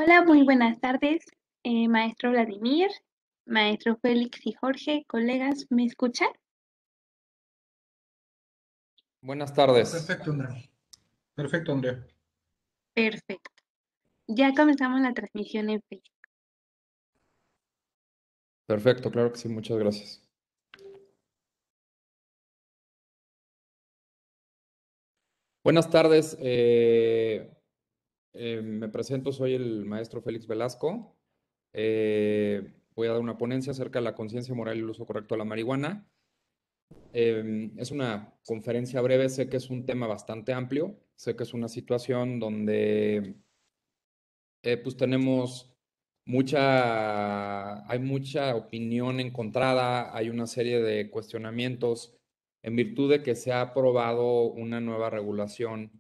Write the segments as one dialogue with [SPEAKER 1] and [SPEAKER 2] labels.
[SPEAKER 1] Hola, muy buenas tardes, maestro Vladimir, maestro Félix y Jorge, colegas, ¿me escuchan?
[SPEAKER 2] Buenas tardes.
[SPEAKER 3] Perfecto, Andrea. Perfecto, Andrea.
[SPEAKER 1] Perfecto. Ya comenzamos la transmisión en Facebook.
[SPEAKER 2] Perfecto, claro que sí, muchas gracias. Buenas tardes. Me presento, soy el maestro Félix Velasco. Voy a dar una ponencia acerca de la conciencia moral y el uso correcto de la marihuana. Es una conferencia breve, sé que es un tema bastante amplio, sé que es una situación donde pues tenemos hay mucha opinión encontrada, hay una serie de cuestionamientos en virtud de que se ha aprobado una nueva regulación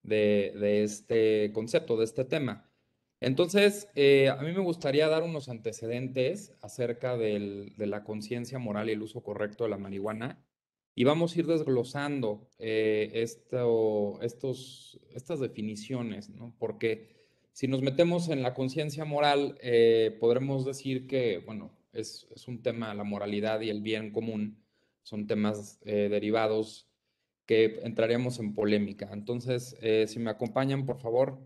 [SPEAKER 2] de este concepto, de este tema. Entonces, a mí me gustaría dar unos antecedentes acerca de la conciencia moral y el uso correcto de la marihuana. Y vamos a ir desglosando estas definiciones, ¿no? Porque si nos metemos en la conciencia moral, podremos decir que, bueno, es un tema, la moralidad y el bien común, son temas derivados que entraríamos en polémica. Entonces, si me acompañan, por favor.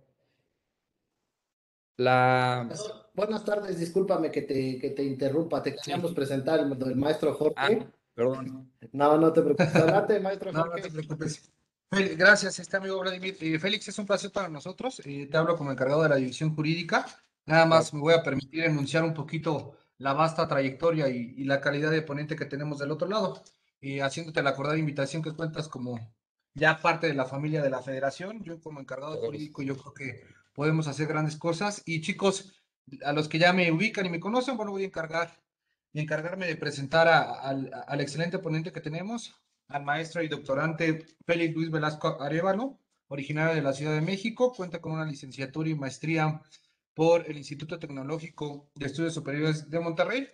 [SPEAKER 2] La...
[SPEAKER 4] Buenas tardes, discúlpame que te interrumpa, te
[SPEAKER 2] Sí.
[SPEAKER 4] queríamos presentar el maestro
[SPEAKER 2] Ah,
[SPEAKER 4] Jorge.
[SPEAKER 2] perdón.
[SPEAKER 4] No, no te preocupes. Adelante, maestro
[SPEAKER 3] No, no te
[SPEAKER 4] Jorge.
[SPEAKER 3] preocupes. Gracias, amigo Vladimir. Félix, es un placer para nosotros. Te hablo como encargado de la división jurídica. Nada
[SPEAKER 2] Claro.
[SPEAKER 3] más me voy a permitir enunciar un poquito la vasta trayectoria y la calidad de ponente que tenemos del otro lado. Haciéndote la acordada invitación que cuentas como ya parte de la familia de la federación. Yo como encargado
[SPEAKER 2] Muchas
[SPEAKER 3] jurídico,
[SPEAKER 2] gracias.
[SPEAKER 3] yo creo que podemos hacer grandes cosas. Y chicos, a los que ya me ubican y me conocen, bueno, voy a encargarme de presentar al excelente ponente que tenemos, al maestro y doctorante Félix Luis Velasco Arévalo, originario de la Ciudad de México, cuenta con una licenciatura y maestría por el Instituto Tecnológico de Estudios Superiores de Monterrey,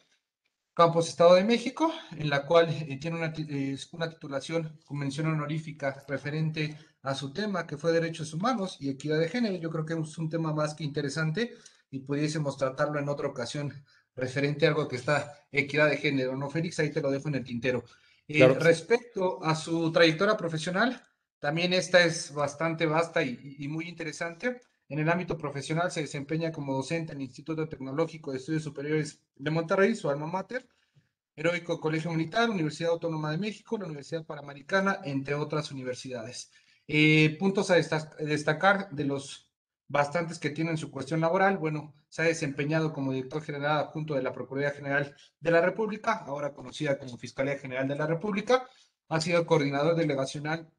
[SPEAKER 3] Campus Estado de México, en la cual tiene una titulación con mención honorífica referente a su tema, que fue Derechos Humanos y Equidad de Género. Yo creo que es un tema más que interesante y pudiésemos tratarlo en otra ocasión referente a algo que está equidad de género, ¿no, Félix? Ahí te lo dejo en el tintero.
[SPEAKER 2] Claro que sí.
[SPEAKER 3] Respecto a su trayectoria profesional, también esta es bastante vasta y muy interesante. En el ámbito profesional se desempeña como docente en el Instituto Tecnológico de Estudios Superiores de Monterrey, su alma mater, Heroico Colegio Militar, Universidad Autónoma de México, la Universidad Panamericana, entre otras universidades. Puntos a destacar de los bastantes que tienen su cuestión laboral. Bueno, se ha desempeñado como director general adjunto de la Procuraduría General de la República, ahora conocida como Fiscalía General de la República. Ha sido coordinador delegacional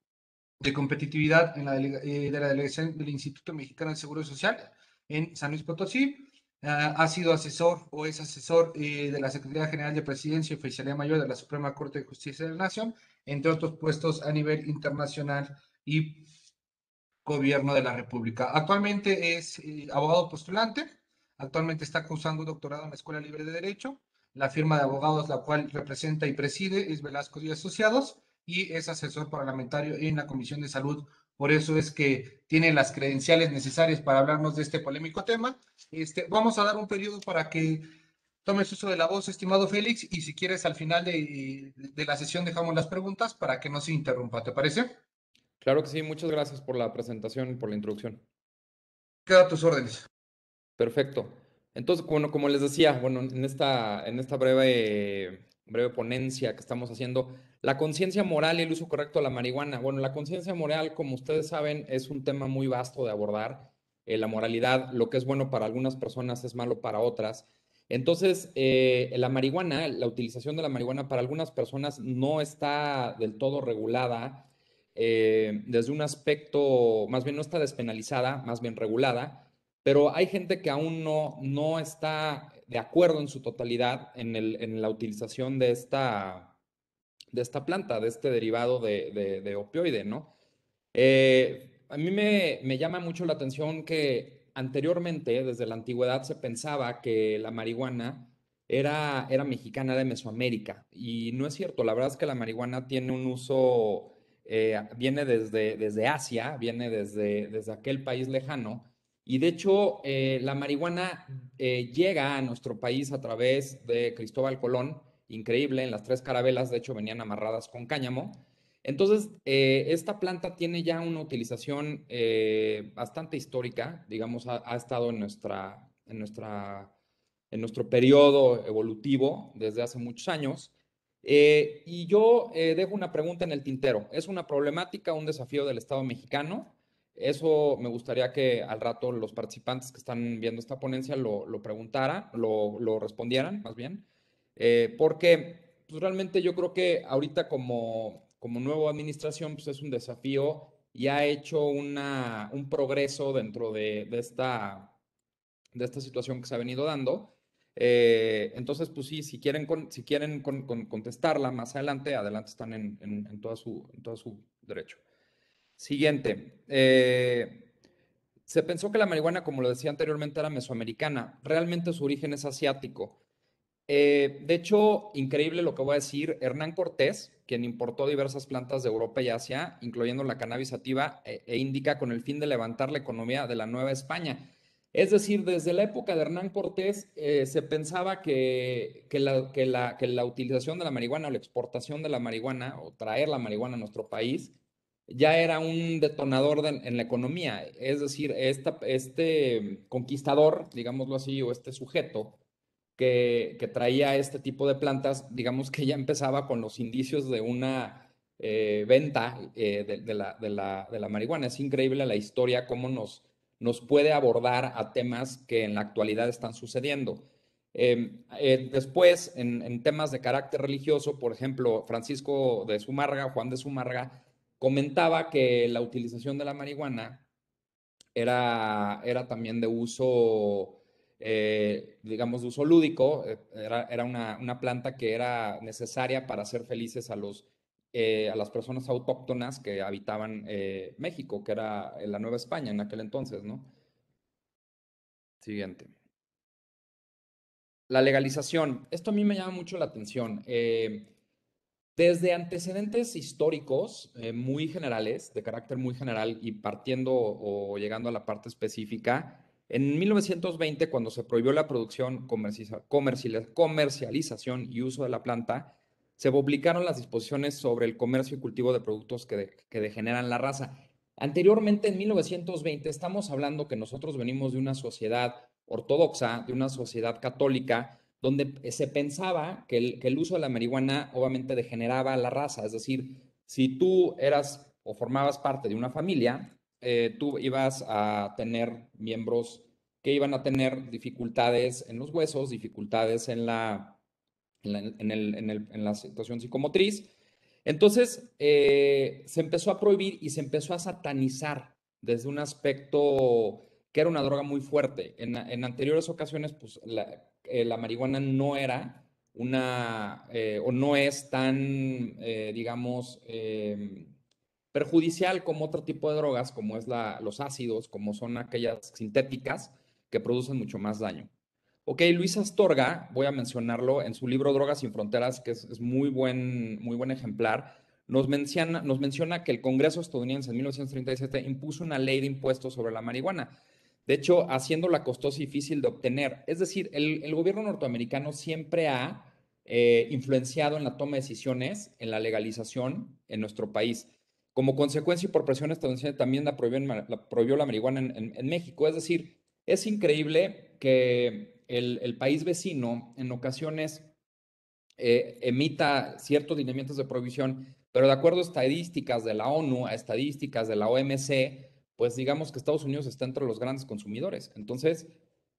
[SPEAKER 3] de competitividad de la delegación del Instituto Mexicano del Seguro Social en San Luis Potosí. Ha sido asesor o es asesor de la Secretaría General de Presidencia y Oficialía Mayor de la Suprema Corte de Justicia de la Nación, entre otros puestos a nivel internacional y gobierno de la República. Actualmente es abogado postulante, actualmente está cursando un doctorado en la Escuela Libre de Derecho. La firma de abogados la cual representa y preside es Velasco y Asociados y es asesor parlamentario en la Comisión de Salud. Por eso es que tiene las credenciales necesarias para hablarnos de este polémico tema. Vamos a dar un periodo para que tomes uso de la voz, estimado Félix, y si quieres al final de la sesión dejamos las preguntas para que no se interrumpa. ¿Te parece?
[SPEAKER 2] Claro que sí, muchas gracias por la presentación y por la introducción.
[SPEAKER 3] Queda a tus órdenes.
[SPEAKER 2] Perfecto. Entonces, bueno, como les decía, bueno, en esta breve ponencia que estamos haciendo, la conciencia moral y el uso correcto de la marihuana. Bueno, la conciencia moral, como ustedes saben, es un tema muy vasto de abordar. La moralidad, lo que es bueno para algunas personas es malo para otras. Entonces, la marihuana, la utilización de la marihuana para algunas personas no está del todo regulada desde un aspecto, más bien no está despenalizada, más bien regulada, pero hay gente que aún no está de acuerdo en su totalidad en la utilización de esta planta, de este derivado de opioide, ¿no? A mí me llama mucho la atención que anteriormente, desde la antigüedad, se pensaba que la marihuana era mexicana de Mesoamérica. Y no es cierto, la verdad es que la marihuana tiene un uso, viene desde Asia, viene desde aquel país lejano. Y de hecho, la marihuana llega a nuestro país a través de Cristóbal Colón, increíble, en las tres carabelas, de hecho, venían amarradas con cáñamo. Entonces, esta planta tiene ya una utilización bastante histórica, digamos, ha estado en nuestro periodo evolutivo desde hace muchos años. Y yo dejo una pregunta en el tintero. ¿Es una problemática, un desafío del Estado mexicano? Eso me gustaría que al rato los participantes que están viendo esta ponencia lo preguntaran, lo respondieran más bien, porque pues, realmente yo creo que ahorita como nueva administración pues, es un desafío y ha hecho un progreso dentro de esta situación que se ha venido dando. Entonces, pues sí, si quieren contestarla más adelante, adelante están en todo su derecho. Siguiente. Se pensó que la marihuana, como lo decía anteriormente, era mesoamericana. Realmente su origen es asiático. De hecho, increíble lo que voy a decir, Hernán Cortés, quien importó diversas plantas de Europa y Asia, incluyendo la cannabis sativa e indica con el fin de levantar la economía de la Nueva España. Es decir, desde la época de Hernán Cortés se pensaba que la utilización de la marihuana o la exportación de la marihuana o traer la marihuana a nuestro país ya era un detonador en la economía. Es decir, este conquistador, digámoslo así, o este sujeto, que traía este tipo de plantas, digamos que ya empezaba con los indicios de una venta de la marihuana. Es increíble la historia, cómo nos puede abordar a temas que en la actualidad están sucediendo. Después, en temas de carácter religioso, por ejemplo, Francisco de Zumárraga, Juan de Zumárraga, comentaba que la utilización de la marihuana era también de uso, digamos, de uso lúdico, era una planta que era necesaria para hacer felices a las personas autóctonas que habitaban México, que era la Nueva España en aquel entonces, ¿no? Siguiente. La legalización. Esto a mí me llama mucho la atención. Desde antecedentes históricos muy generales, de carácter muy general y partiendo o llegando a la parte específica, en 1920, cuando se prohibió la producción, comercialización y uso de la planta, se publicaron las disposiciones sobre el comercio y cultivo de productos que degeneran la raza. Anteriormente, en 1920, estamos hablando que nosotros venimos de una sociedad ortodoxa, de una sociedad católica, donde se pensaba que el uso de la marihuana obviamente degeneraba la raza, es decir, si tú eras o formabas parte de una familia, tú ibas a tener miembros que iban a tener dificultades en los huesos, dificultades en la situación psicomotriz. Entonces, se empezó a prohibir y se empezó a satanizar desde un aspecto que era una droga muy fuerte. En anteriores ocasiones, pues la marihuana no era o no es tan, digamos, perjudicial como otro tipo de drogas, como es los ácidos, como son aquellas sintéticas que producen mucho más daño. Ok, Luis Astorga, voy a mencionarlo en su libro Drogas sin Fronteras, que es muy buen ejemplar, nos menciona que el Congreso estadounidense en 1937 impuso una ley de impuestos sobre la marihuana, de hecho, haciéndola costosa y difícil de obtener. Es decir, el gobierno norteamericano siempre ha influenciado en la toma de decisiones, en la legalización en nuestro país. Como consecuencia y por presión estadounidense también prohibió la marihuana en México. Es decir, es increíble que el país vecino en ocasiones emita ciertos lineamientos de prohibición, pero de acuerdo a estadísticas de la ONU, a estadísticas de la OMC, pues digamos que Estados Unidos está entre los grandes consumidores. Entonces,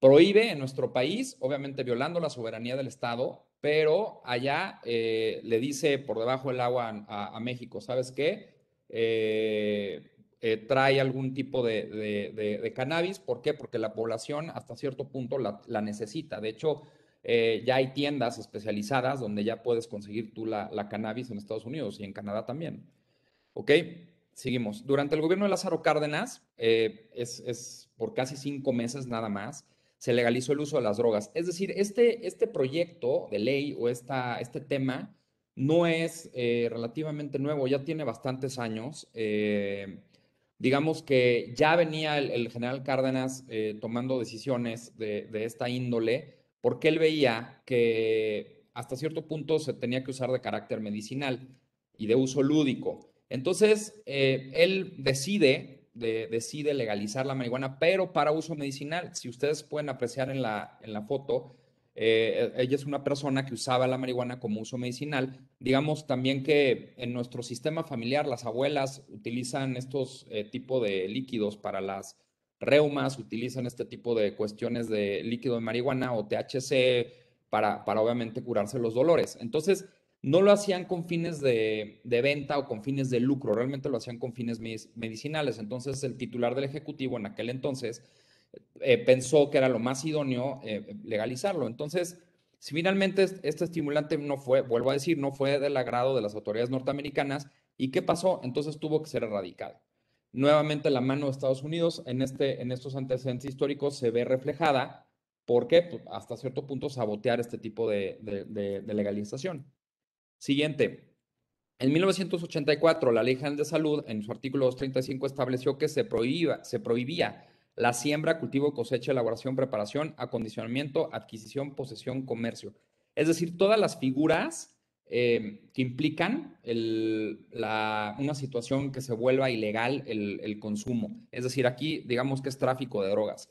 [SPEAKER 2] prohíbe en nuestro país, obviamente violando la soberanía del Estado, pero allá le dice por debajo del agua a México, ¿sabes qué? Trae algún tipo de cannabis. ¿Por qué? Porque la población hasta cierto punto la necesita. De hecho, ya hay tiendas especializadas donde ya puedes conseguir tú la cannabis en Estados Unidos y en Canadá también. ¿Ok? Seguimos. Durante el gobierno de Lázaro Cárdenas, es por casi 5 meses nada más, se legalizó el uso de las drogas. Es decir, este proyecto de ley o este tema no es relativamente nuevo, ya tiene bastantes años. digamos que ya venía el general Cárdenas tomando decisiones de esta índole, porque él veía que hasta cierto punto se tenía que usar de carácter medicinal y de uso lúdico. Entonces, él decide legalizar la marihuana, pero para uso medicinal. Si ustedes pueden apreciar en la foto, ella es una persona que usaba la marihuana como uso medicinal. Digamos también que en nuestro sistema familiar las abuelas utilizan estos tipos de líquidos para las reumas, utilizan este tipo de cuestiones de líquido de marihuana o THC para obviamente curarse los dolores. Entonces, no lo hacían con fines de venta o con fines de lucro, realmente lo hacían con fines medicinales. Entonces, el titular del Ejecutivo en aquel entonces pensó que era lo más idóneo legalizarlo. Entonces, si finalmente este estimulante no fue, vuelvo a decir, no fue del agrado de las autoridades norteamericanas, ¿y qué pasó? Entonces tuvo que ser erradicado. Nuevamente la mano de Estados Unidos en estos antecedentes históricos se ve reflejada porque pues, hasta cierto punto sabotear este tipo de legalización. Siguiente. En 1984, la Ley General de Salud, en su artículo 235, estableció que se prohibía la siembra, cultivo, cosecha, elaboración, preparación, acondicionamiento, adquisición, posesión, comercio. Es decir, todas las figuras que implican una situación que se vuelva ilegal el consumo. Es decir, aquí digamos que es tráfico de drogas.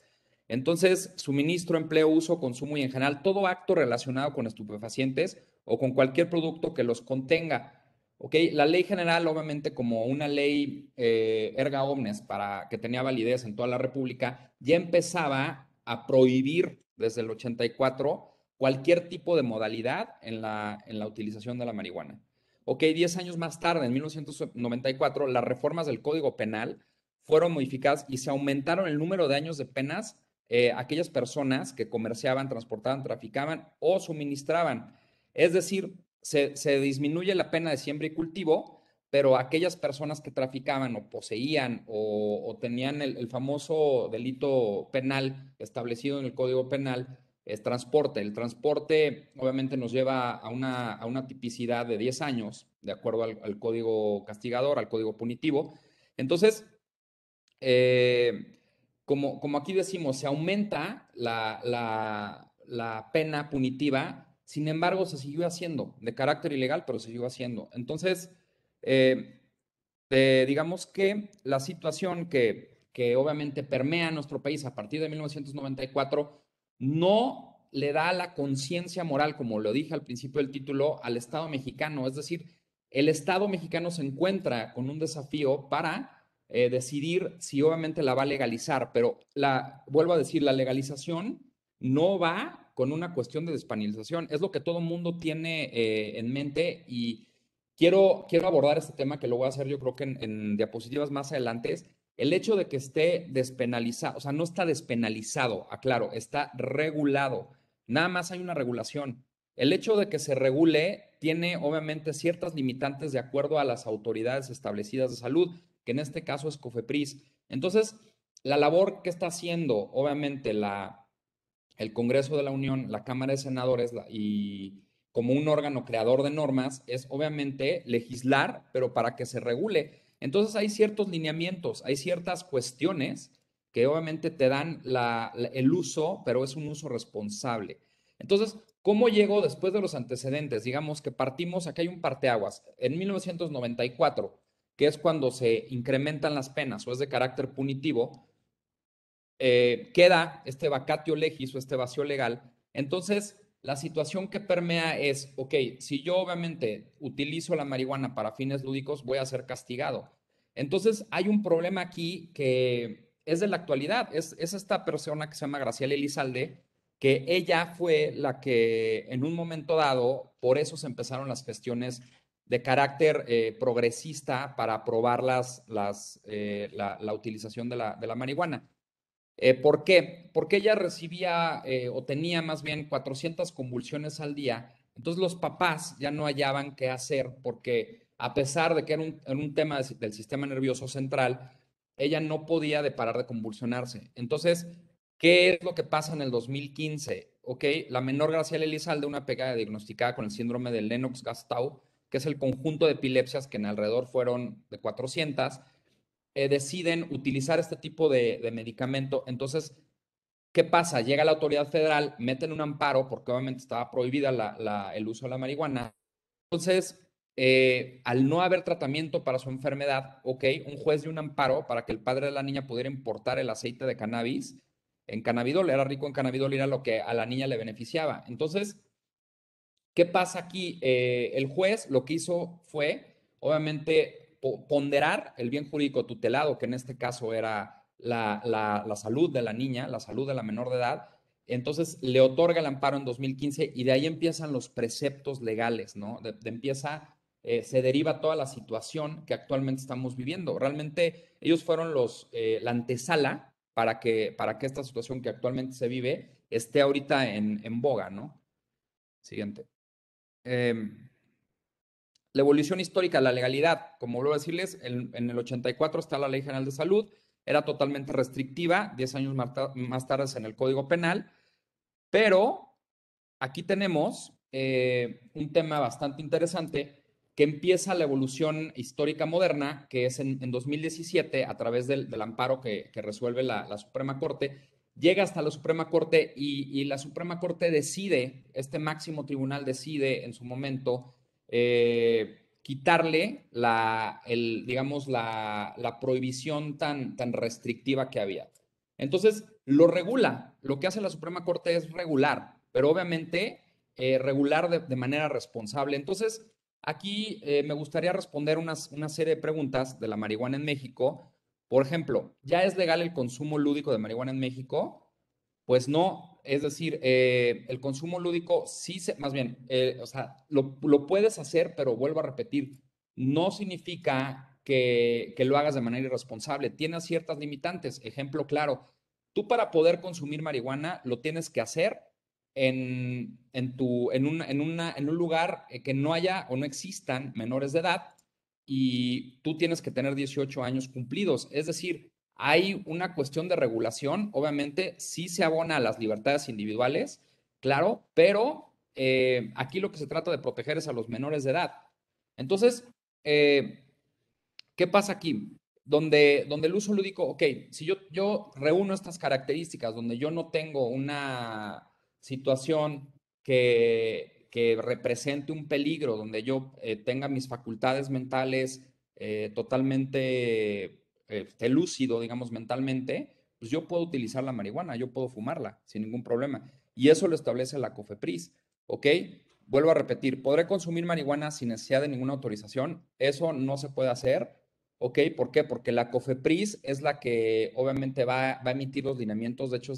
[SPEAKER 2] Entonces, suministro, empleo, uso, consumo y en general todo acto relacionado con estupefacientes o con cualquier producto que los contenga. ¿Ok? La ley general, obviamente, como una ley erga omnes que tenía validez en toda la República, ya empezaba a prohibir desde el 84 cualquier tipo de modalidad en la utilización de la marihuana. Ok, 10 años más tarde, en 1994, las reformas del Código Penal fueron modificadas y se aumentaron el número de años de penas aquellas personas que comerciaban, transportaban, traficaban o suministraban. Es decir, se disminuye la pena de siembra y cultivo, pero aquellas personas que traficaban o poseían o tenían el famoso delito penal establecido en el Código Penal es transporte. El transporte obviamente nos lleva a una tipicidad de 10 años, de acuerdo al Código Castigador, al Código Punitivo. Entonces, como aquí decimos, se aumenta la pena punitiva, sin embargo, se siguió haciendo de carácter ilegal, pero se siguió haciendo. Entonces, eh, digamos que la situación que obviamente permea nuestro país a partir de 1994 no le da la conciencia moral, como lo dije al principio del título, al Estado mexicano. Es decir, el Estado mexicano se encuentra con un desafío para decidir si obviamente la va a legalizar, pero vuelvo a decir, la legalización no va con una cuestión de despenalización, es lo que todo el mundo tiene en mente y quiero abordar este tema que lo voy a hacer yo creo que en diapositivas más adelante, es el hecho de que esté despenalizado, o sea, no está despenalizado, aclaro, está regulado, nada más hay una regulación. El hecho de que se regule tiene obviamente ciertas limitantes de acuerdo a las autoridades establecidas de salud, que en este caso es COFEPRIS. Entonces, la labor que está haciendo obviamente el Congreso de la Unión, la Cámara de Senadores y como un órgano creador de normas es obviamente legislar, pero para que se regule. Entonces hay ciertos lineamientos, hay ciertas cuestiones que obviamente te dan el uso, pero es un uso responsable. Entonces, ¿cómo llegó después de los antecedentes? Digamos que partimos, aquí hay un parteaguas, en 1994, que es cuando se incrementan las penas o es de carácter punitivo, queda este vacatio legis o este vacío legal. Entonces, la situación que permea es, ok, si yo obviamente utilizo la marihuana para fines lúdicos, voy a ser castigado. Entonces, hay un problema aquí que es de la actualidad. Es esta persona que se llama Graciela Elizalde, que ella fue la que en un momento dado, por eso se empezaron las gestiones de carácter progresista para aprobar la utilización de la marihuana. ¿Por qué? Porque ella recibía o tenía más bien 400 convulsiones al día. Entonces los papás ya no hallaban qué hacer porque a pesar de que era un tema del sistema nervioso central, ella no podía de parar de convulsionarse. Entonces, ¿qué es lo que pasa en el 2015? Ok, la menor Graciela Elizalde, una pegada diagnosticada con el síndrome de Lennox-Gastaut, que es el conjunto de epilepsias que en alrededor fueron de 400, deciden utilizar este tipo de medicamento. Entonces, ¿qué pasa? Llega la autoridad federal, meten un amparo porque obviamente estaba prohibida el uso de la marihuana. Entonces, al no haber tratamiento para su enfermedad, ok, un juez dio un amparo para que el padre de la niña pudiera importar el aceite de cannabis en cannabidol. Era rico en cannabidol y era lo que a la niña le beneficiaba. Entonces, ¿qué pasa aquí? El juez lo que hizo fue, obviamente, ponderar el bien jurídico tutelado, que en este caso era la salud de la niña, la salud de la menor de edad. Entonces le otorga el amparo en 2015 y de ahí empiezan los preceptos legales, ¿no? Se deriva toda la situación que actualmente estamos viviendo. Realmente ellos fueron la antesala para que esta situación que actualmente se vive esté ahorita en boga, ¿no? Siguiente. La evolución histórica de la legalidad, como vuelvo a decirles, en el 84 está la Ley General de Salud, era totalmente restrictiva, 10 años más tarde en el Código Penal, pero aquí tenemos un tema bastante interesante que empieza la evolución histórica moderna, que es en 2017, a través del amparo que resuelve la Suprema Corte, llega hasta la Suprema Corte y la Suprema Corte decide, este máximo tribunal decide en su momento quitarle digamos, la prohibición tan restrictiva que había. Entonces, lo regula. Lo que hace la Suprema Corte es regular, pero obviamente regular de manera responsable. Entonces, aquí me gustaría responder una serie de preguntas de la marihuana en México. Por ejemplo, ¿ya es legal el consumo lúdico de marihuana en México? Pues no, es decir, el consumo lúdico sí más bien, o sea, lo puedes hacer, pero vuelvo a repetir, no significa que lo hagas de manera irresponsable. Tiene ciertas limitantes. Ejemplo claro, tú para poder consumir marihuana lo tienes que hacer en un lugar que no haya o no existan menores de edad y tú tienes que tener 18 años cumplidos. Es decir, hay una cuestión de regulación, obviamente sí se abona a las libertades individuales, claro, pero aquí lo que se trata de proteger es a los menores de edad. Entonces, ¿qué pasa aquí? Donde el uso lúdico, ok, si yo reúno estas características, donde yo no tengo una situación que represente un peligro, donde yo tenga mis facultades mentales totalmente lúcido, digamos, mentalmente, pues yo puedo utilizar la marihuana, yo puedo fumarla sin ningún problema. Y eso lo establece la COFEPRIS, ¿ok? Vuelvo a repetir, ¿podré consumir marihuana sin necesidad de ninguna autorización? Eso no se puede hacer. ¿Ok? ¿Por qué? Porque la COFEPRIS es la que obviamente va a emitir los lineamientos, de hecho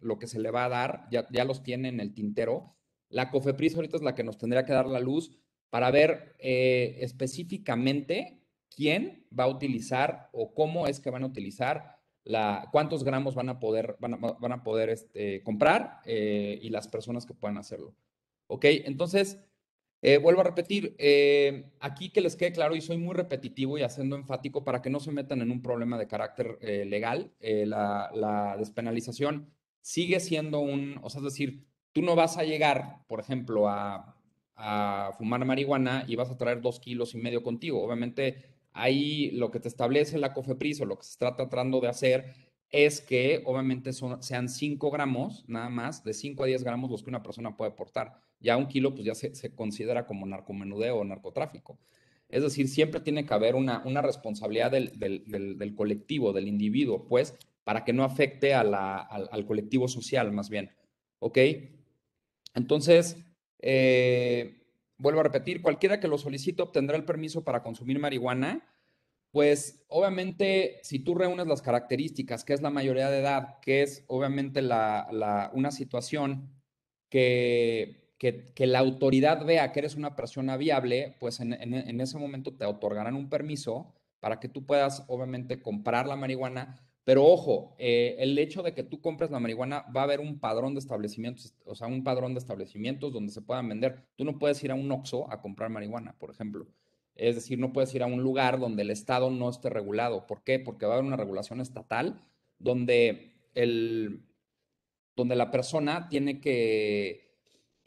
[SPEAKER 2] lo que se le va a dar, ya los tiene en el tintero. La COFEPRIS ahorita es la que nos tendría que dar la luz para ver específicamente quién va a utilizar o cómo es que van a utilizar, cuántos gramos van a poder comprar y las personas que puedan hacerlo. ¿Ok? Entonces, vuelvo a repetir, aquí que les quede claro y soy muy repetitivo y haciendo enfático para que no se metan en un problema de carácter legal, la despenalización sigue siendo o sea, es decir, tú no vas a llegar, por ejemplo, a fumar marihuana y vas a traer 2,5 kilos contigo. Obviamente, ahí lo que te establece la COFEPRIS o lo que se está tratando de hacer es que obviamente sean 5 gramos, nada más, de 5 a 10 gramos los que una persona puede portar. Ya 1 kilo, pues ya se considera como narcomenudeo o narcotráfico. Es decir, siempre tiene que haber una responsabilidad del colectivo, del individuo, pues, para que no afecte al colectivo social, más bien. ¿Ok? Entonces, vuelvo a repetir, cualquiera que lo solicite obtendrá el permiso para consumir marihuana. Pues obviamente, si tú reúnes las características, que es la mayoría de edad, que es obviamente una situación que la autoridad vea que eres una persona viable, pues en ese momento te otorgarán un permiso para que tú puedas obviamente comprar la marihuana. Pero ojo, el hecho de que tú compres la marihuana va a haber un padrón de establecimientos, o sea, un padrón de establecimientos donde se puedan vender. Tú no puedes ir a un Oxxo a comprar marihuana, por ejemplo. Es decir, no puedes ir a un lugar donde el Estado no esté regulado. ¿Por qué? Porque va a haber una regulación estatal donde, donde la persona tiene que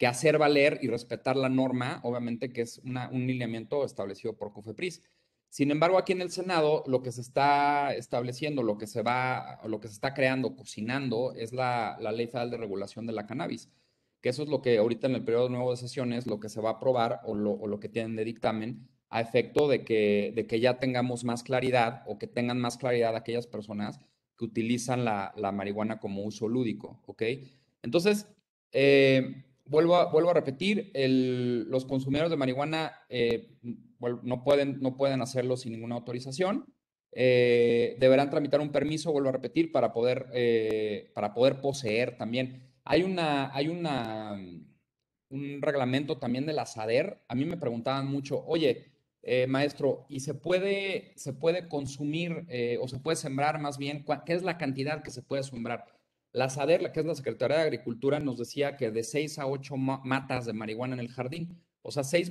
[SPEAKER 2] hacer valer y respetar la norma, obviamente que es un lineamiento establecido por COFEPRIS. Sin embargo, aquí en el Senado lo que se está estableciendo, lo que se está creando, cocinando, es la Ley Federal de Regulación de la Cannabis, que eso es lo que ahorita en el periodo nuevo de sesiones, lo que se va a aprobar o lo que tienen de dictamen a efecto de que ya tengamos más claridad o que tengan más claridad aquellas personas que utilizan la marihuana como uso lúdico, ¿ok? Entonces, vuelvo a repetir, los consumidores de marihuana no pueden hacerlo sin ninguna autorización. Deberán tramitar un permiso, vuelvo a repetir, para poder poseer también. Hay un reglamento también de la SADER. A mí me preguntaban mucho, oye, maestro, ¿y se puede consumir o se puede sembrar más bien? ¿Qué es la cantidad que se puede sembrar? La SADER, que es la Secretaría de Agricultura, nos decía que de 6 a 8 matas de marihuana en el jardín. O sea, 6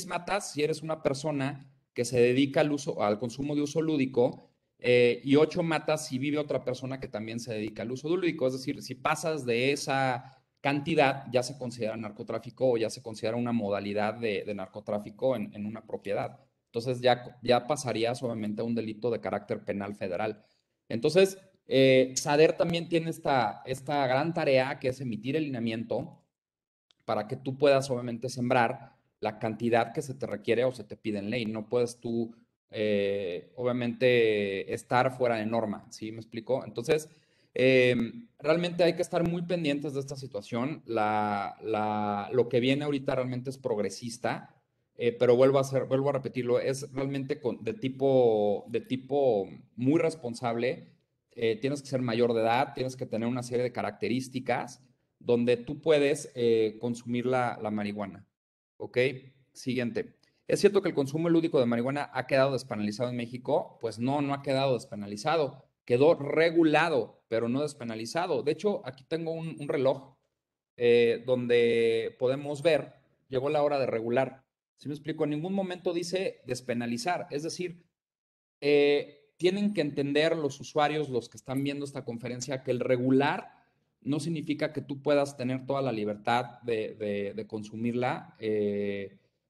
[SPEAKER 2] matas si eres una persona que se dedica al consumo de uso lúdico, y 8 matas si vive otra persona que también se dedica al uso lúdico. Es decir, si pasas de esa cantidad, ya se considera narcotráfico o ya se considera una modalidad de narcotráfico en una propiedad. Entonces ya pasarías obviamente a un delito de carácter penal federal. Entonces, SADER también tiene esta gran tarea que es emitir el lineamiento para que tú puedas obviamente sembrar la cantidad que se te requiere o se te pide en ley. No puedes tú, obviamente, estar fuera de norma, ¿sí? ¿Me explico? Entonces, realmente hay que estar muy pendientes de esta situación. Lo que viene ahorita realmente es progresista, pero vuelvo a repetirlo, es realmente de tipo muy responsable. Tienes que ser mayor de edad, tienes que tener una serie de características donde tú puedes consumir la marihuana. ¿Ok? Siguiente. ¿Es cierto que el consumo lúdico de marihuana ha quedado despenalizado en México? Pues no, no ha quedado despenalizado. Quedó regulado, pero no despenalizado. De hecho, aquí tengo un reloj donde podemos ver, llegó la hora de regular. Si me explico, en ningún momento dice despenalizar. Es decir, tienen que entender los usuarios, los que están viendo esta conferencia, que el regular no significa que tú puedas tener toda la libertad de consumirla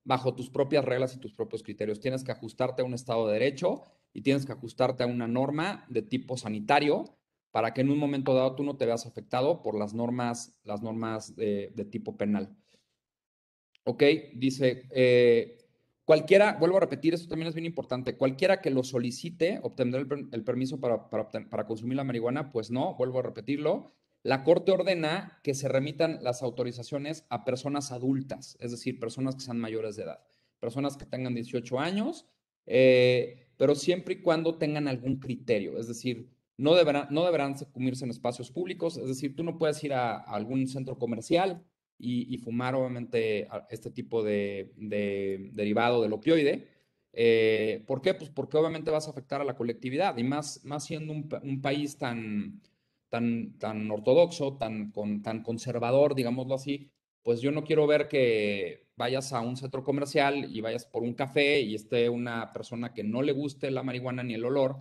[SPEAKER 2] bajo tus propias reglas y tus propios criterios. Tienes que ajustarte a un Estado de Derecho y tienes que ajustarte a una norma de tipo sanitario para que en un momento dado tú no te veas afectado por las normas de tipo penal. ¿Ok? Dice, cualquiera, vuelvo a repetir, esto también es bien importante, cualquiera que lo solicite obtendrá el permiso para consumir la marihuana. Pues no, vuelvo a repetirlo. La Corte ordena que se remitan las autorizaciones a personas adultas, es decir, personas que sean mayores de edad, personas que tengan 18 años, pero siempre y cuando tengan algún criterio, es decir, no deberán consumirse en espacios públicos, es decir, tú no puedes ir a algún centro comercial y fumar obviamente este tipo de derivado del opioide. ¿Por qué? Pues porque obviamente vas a afectar a la colectividad y más siendo un país tan ortodoxo, tan conservador, digámoslo así. Pues yo no quiero ver que vayas a un centro comercial y vayas por un café y esté una persona que no le guste la marihuana ni el olor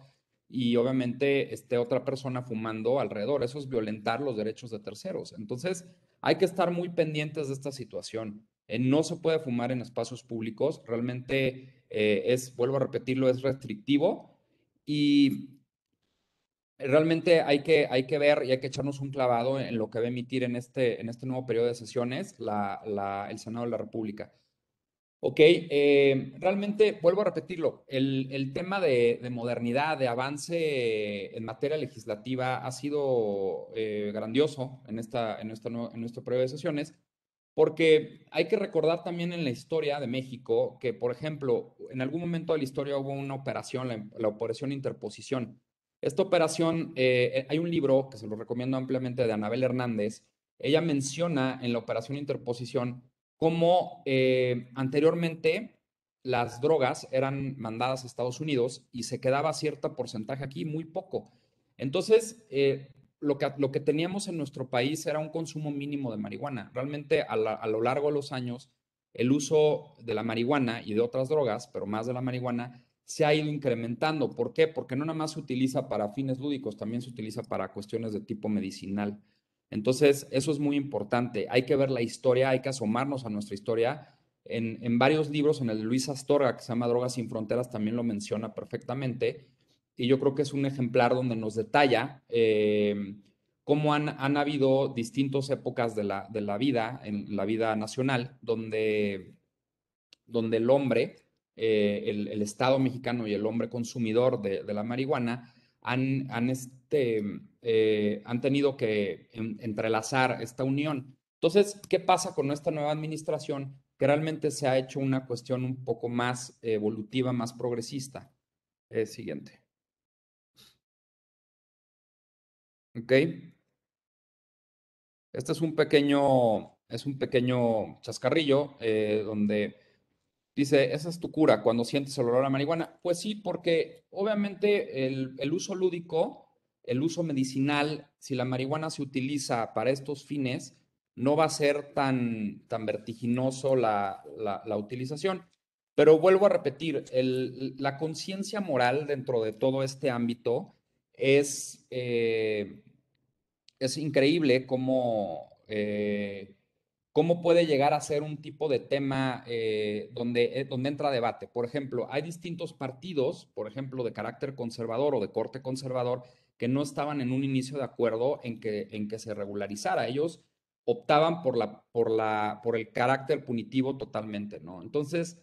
[SPEAKER 2] y obviamente esté otra persona fumando alrededor. Eso es violentar los derechos de terceros. Entonces, hay que estar muy pendientes de esta situación. No se puede fumar en espacios públicos. Realmente vuelvo a repetirlo, es restrictivo y realmente hay que ver y hay que echarnos un clavado en lo que va a emitir en este nuevo periodo de sesiones el Senado de la República. Ok, realmente vuelvo a repetirlo, el tema de modernidad, de avance en materia legislativa ha sido grandioso en este periodo de sesiones, porque hay que recordar también en la historia de México que, por ejemplo, en algún momento de la historia hubo una operación, la Operación Interposición. Esta operación, hay un libro que se lo recomiendo ampliamente de Anabel Hernández. Ella menciona en la Operación Interposición cómo anteriormente las drogas eran mandadas a Estados Unidos y se quedaba cierto porcentaje aquí, muy poco. Entonces, lo que teníamos en nuestro país era un consumo mínimo de marihuana. Realmente a lo largo de los años, el uso de la marihuana y de otras drogas, pero más de la marihuana, se ha ido incrementando. ¿Por qué? Porque no nada más se utiliza para fines lúdicos, también se utiliza para cuestiones de tipo medicinal. Entonces, eso es muy importante. Hay que ver la historia, hay que asomarnos a nuestra historia en varios libros, en el de Luis Astorga, que se llama Drogas sin Fronteras, también lo menciona perfectamente. Y yo creo que es un ejemplar donde nos detalla cómo han habido distintas épocas de la vida, en la vida nacional, donde el hombre, el Estado mexicano y el hombre consumidor de la marihuana han tenido que entrelazar esta unión. Entonces, ¿qué pasa con esta nueva administración? Que realmente se ha hecho una cuestión un poco más evolutiva, más progresista. Siguiente. ¿Ok? Este es un pequeño chascarrillo donde dice, esa es tu cura cuando sientes el olor a marihuana. Pues sí, porque obviamente el uso lúdico, el uso medicinal, si la marihuana se utiliza para estos fines, no va a ser tan vertiginoso la utilización. Pero vuelvo a repetir, la conciencia moral dentro de todo este ámbito es increíble cómo puede llegar a ser un tipo de tema donde entra debate. Por ejemplo, hay distintos partidos, por ejemplo, de carácter conservador o de corte conservador, que no estaban en un inicio de acuerdo en que se regularizara. Ellos optaban por el carácter punitivo totalmente, ¿no? Entonces,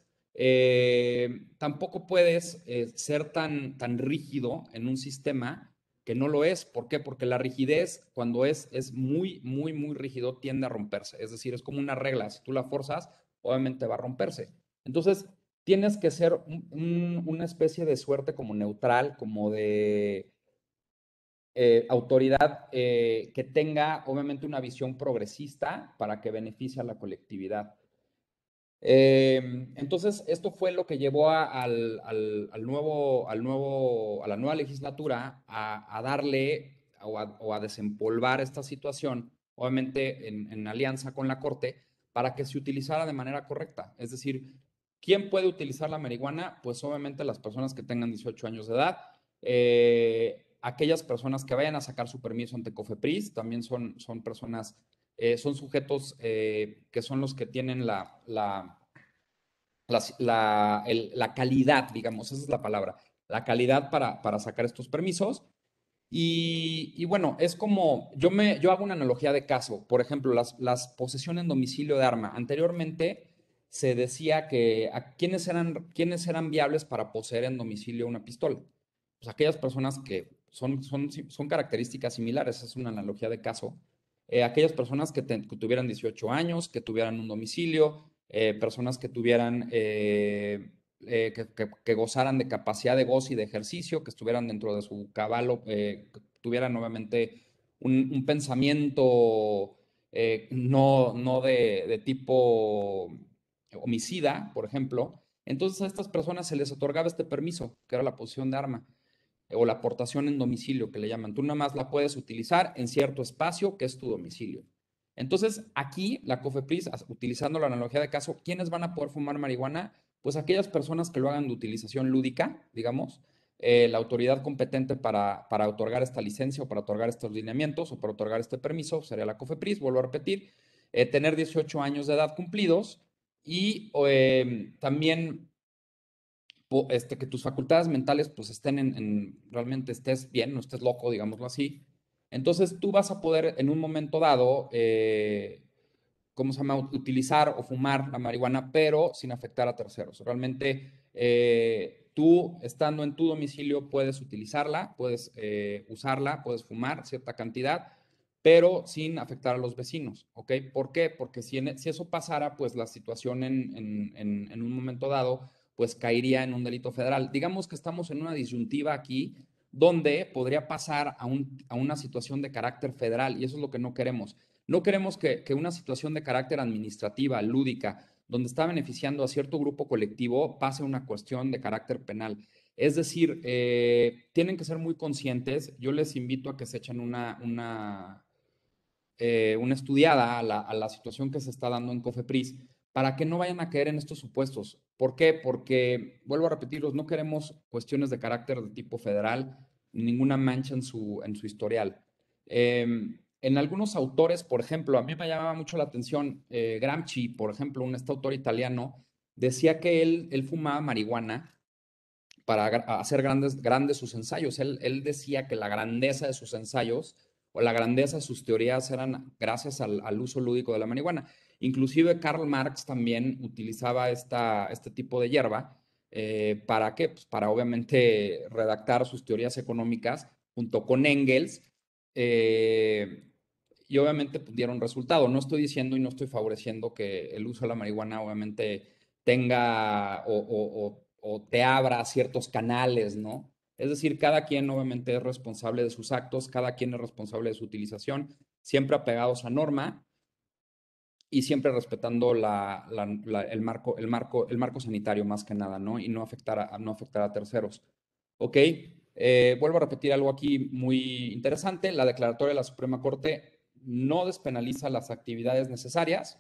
[SPEAKER 2] tampoco puedes ser tan rígido en un sistema que no lo es. ¿Por qué? Porque la rigidez, cuando es muy, muy, muy rígido, tiende a romperse. Es decir, es como una regla. Si tú la forzas, obviamente va a romperse. Entonces, tienes que ser una especie de suerte como neutral, como de autoridad que tenga, obviamente, una visión progresista para que beneficie a la colectividad. Entonces, esto fue lo que llevó a la nueva legislatura a darle o a desempolvar esta situación, obviamente en alianza con la Corte, para que se utilizara de manera correcta. Es decir, ¿quién puede utilizar la marihuana? Pues obviamente las personas que tengan 18 años de edad, aquellas personas que vayan a sacar su permiso ante COFEPRIS, también son personas son sujetos que son los que tienen la calidad, digamos, esa es la palabra, la calidad para sacar estos permisos. Y bueno, es como, yo hago una analogía de caso, por ejemplo, las posesiones en domicilio de arma. Anteriormente se decía que quiénes eran viables para poseer en domicilio una pistola. Pues aquellas personas que son características similares, es una analogía de caso. Aquellas personas que tuvieran 18 años, que tuvieran un domicilio, personas que tuvieran que gozaran de capacidad de goce y de ejercicio, que estuvieran dentro de su cabalo, que tuvieran nuevamente un pensamiento no de tipo homicida, por ejemplo. Entonces a estas personas se les otorgaba este permiso, que era la posesión de arma o la aportación en domicilio, que le llaman. Tú nada más la puedes utilizar en cierto espacio que es tu domicilio. Entonces, aquí la COFEPRIS, utilizando la analogía de caso, ¿quiénes van a poder fumar marihuana? Pues aquellas personas que lo hagan de utilización lúdica, digamos, la autoridad competente para otorgar esta licencia o para otorgar estos lineamientos o para otorgar este permiso sería la COFEPRIS, vuelvo a repetir, tener 18 años de edad cumplidos y también que tus facultades mentales pues estén realmente estés bien, no estés loco, digámoslo así. Entonces tú vas a poder en un momento dado, ¿cómo se llama? Utilizar o fumar la marihuana, pero sin afectar a terceros. Realmente tú estando en tu domicilio puedes utilizarla, puedes usarla, puedes fumar cierta cantidad, pero sin afectar a los vecinos, ¿ok? ¿Por qué? Porque si eso pasara, pues la situación en un momento dado pues caería en un delito federal. Digamos que estamos en una disyuntiva aquí donde podría pasar a una situación de carácter federal y eso es lo que no queremos. No queremos que una situación de carácter administrativa, lúdica, donde está beneficiando a cierto grupo colectivo, pase a una cuestión de carácter penal. Es decir, tienen que ser muy conscientes. Yo les invito a que se echen una estudiada a la situación que se está dando en COFEPRIS para que no vayan a caer en estos supuestos. ¿Por qué? Porque, vuelvo a repetirlos, no queremos cuestiones de carácter de tipo federal, ninguna mancha en su historial. en algunos autores, por ejemplo, a mí me llamaba mucho la atención, Gramsci, por ejemplo, este autor italiano, decía que él fumaba marihuana para hacer grandes sus ensayos. Él decía que la grandeza de sus ensayos o la grandeza de sus teorías eran gracias al uso lúdico de la marihuana. Inclusive Karl Marx también utilizaba este tipo de hierba. ¿Para qué? Pues para obviamente redactar sus teorías económicas junto con Engels. Y obviamente pues, dieron resultado. No estoy diciendo y no estoy favoreciendo que el uso de la marihuana obviamente tenga o te abra ciertos canales, ¿no? Es decir, cada quien obviamente es responsable de sus actos, cada quien es responsable de su utilización, siempre apegados a norma y siempre respetando el marco sanitario más que nada, ¿no? Y no afectar a terceros. ¿Ok? Vuelvo a repetir algo aquí muy interesante. La declaratoria de la Suprema Corte no despenaliza las actividades necesarias.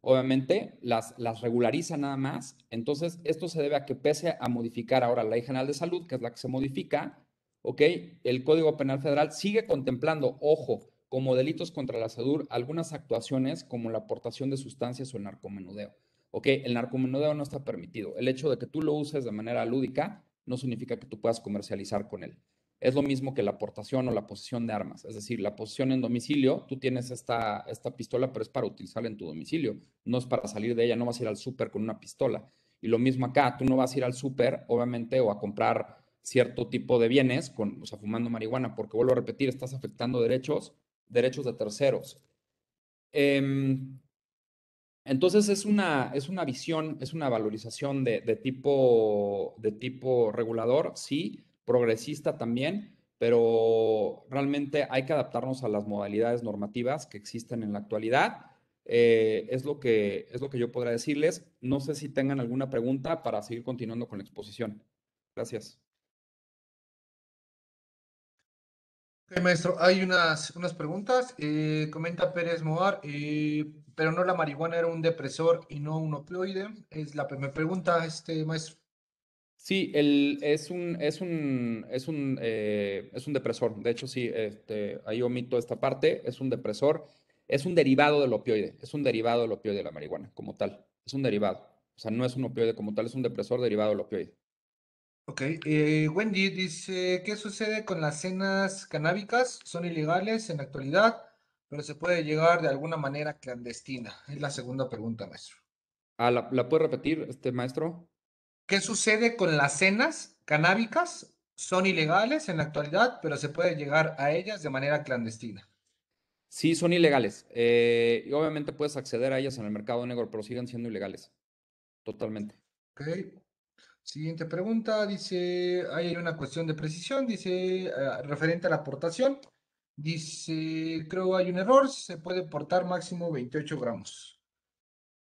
[SPEAKER 2] Obviamente, las regulariza nada más. Entonces, esto se debe a que pese a modificar ahora la Ley General de Salud, que es la que se modifica, ¿ok? El Código Penal Federal sigue contemplando, ojo, como delitos contra la salud, algunas actuaciones como la aportación de sustancias o el narcomenudeo. ¿Ok? El narcomenudeo no está permitido. El hecho de que tú lo uses de manera lúdica no significa que tú puedas comercializar con él. Es lo mismo que la aportación o la posesión de armas. Es decir, la posesión en domicilio, tú tienes esta pistola, pero es para utilizarla en tu domicilio. No es para salir de ella, no vas a ir al súper con una pistola. Y lo mismo acá, tú no vas a ir al súper, obviamente, o a comprar cierto tipo de bienes, o sea, fumando marihuana, porque vuelvo a repetir, estás afectando derechos de terceros. Entonces es una visión, es una valorización de tipo regulador, sí, progresista también, pero realmente hay que adaptarnos a las modalidades normativas que existen en la actualidad. Es lo que yo podría decirles. No sé si tengan alguna pregunta para seguir continuando con la exposición. Gracias.
[SPEAKER 3] Ok, maestro, hay unas preguntas. Comenta Pérez Moar, pero no la marihuana era un depresor y no un opioide. Me pregunta este maestro.
[SPEAKER 2] Sí, es un depresor. De hecho, sí, ahí omito esta parte. Es un depresor. Es un derivado del opioide. Es un derivado del opioide de la marihuana, como tal. Es un derivado. O sea, no es un opioide como tal, es un depresor derivado del opioide.
[SPEAKER 3] Ok, Wendy dice, ¿qué sucede con las cenas canábicas? Son ilegales en la actualidad, pero se puede llegar de alguna manera clandestina. Es la segunda pregunta, maestro.
[SPEAKER 2] Ah, ¿la puede repetir, maestro?
[SPEAKER 3] ¿Qué sucede con las cenas canábicas? Son ilegales en la actualidad, pero se puede llegar a ellas de manera clandestina.
[SPEAKER 2] Sí, son ilegales. Y obviamente puedes acceder a ellas en el mercado negro, pero siguen siendo ilegales. Totalmente.
[SPEAKER 3] Ok. Siguiente pregunta, dice, ahí hay una cuestión de precisión, dice, referente a la aportación, dice, creo hay un error, se puede portar máximo 28 gramos.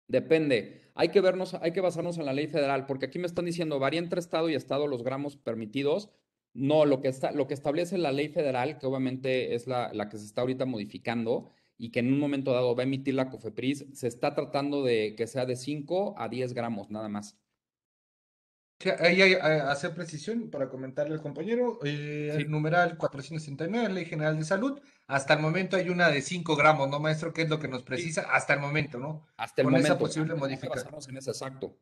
[SPEAKER 2] Depende. Hay que basarnos en la ley federal, porque aquí me están diciendo, varía entre estado y estado los gramos permitidos. No, lo que establece la ley federal, que obviamente es la que se está ahorita modificando y que en un momento dado va a emitir la COFEPRIS, se está tratando de que sea de 5 a 10 gramos, nada más.
[SPEAKER 3] Sí, ahí hay hacer precisión para comentarle al compañero,
[SPEAKER 2] Sí,
[SPEAKER 3] numeral 469, Ley General de Salud, hasta el momento hay una de 5 gramos, ¿no, maestro? ¿Qué es lo que nos
[SPEAKER 2] sí,
[SPEAKER 3] precisa? Hasta el momento, ¿no?
[SPEAKER 2] hasta el
[SPEAKER 3] Con esa
[SPEAKER 2] momento.
[SPEAKER 3] posible
[SPEAKER 2] Hay que
[SPEAKER 3] modificación.
[SPEAKER 2] basarnos en ese exacto.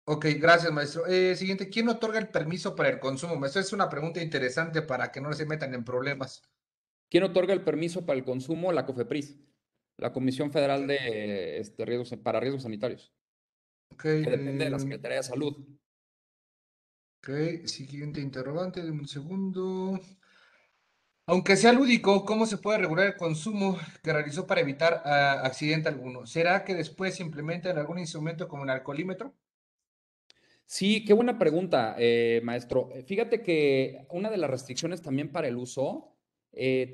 [SPEAKER 3] Ok, gracias, maestro. Siguiente, ¿quién otorga el permiso para el consumo? Maestro, es una pregunta interesante para que no se metan en problemas.
[SPEAKER 2] ¿Quién otorga el permiso para el consumo? La COFEPRIS, la Comisión Federal de para Riesgos Sanitarios,
[SPEAKER 3] Ok,
[SPEAKER 2] que depende de la Secretaría de Salud.
[SPEAKER 3] ok, siguiente interrogante, deme un segundo. Aunque sea lúdico, ¿cómo se puede regular el consumo que realizó para evitar accidente alguno? ¿Será que después se implementa en algún instrumento como el alcoholímetro?
[SPEAKER 2] Sí, qué buena pregunta, maestro. Fíjate que una de las restricciones también para el uso,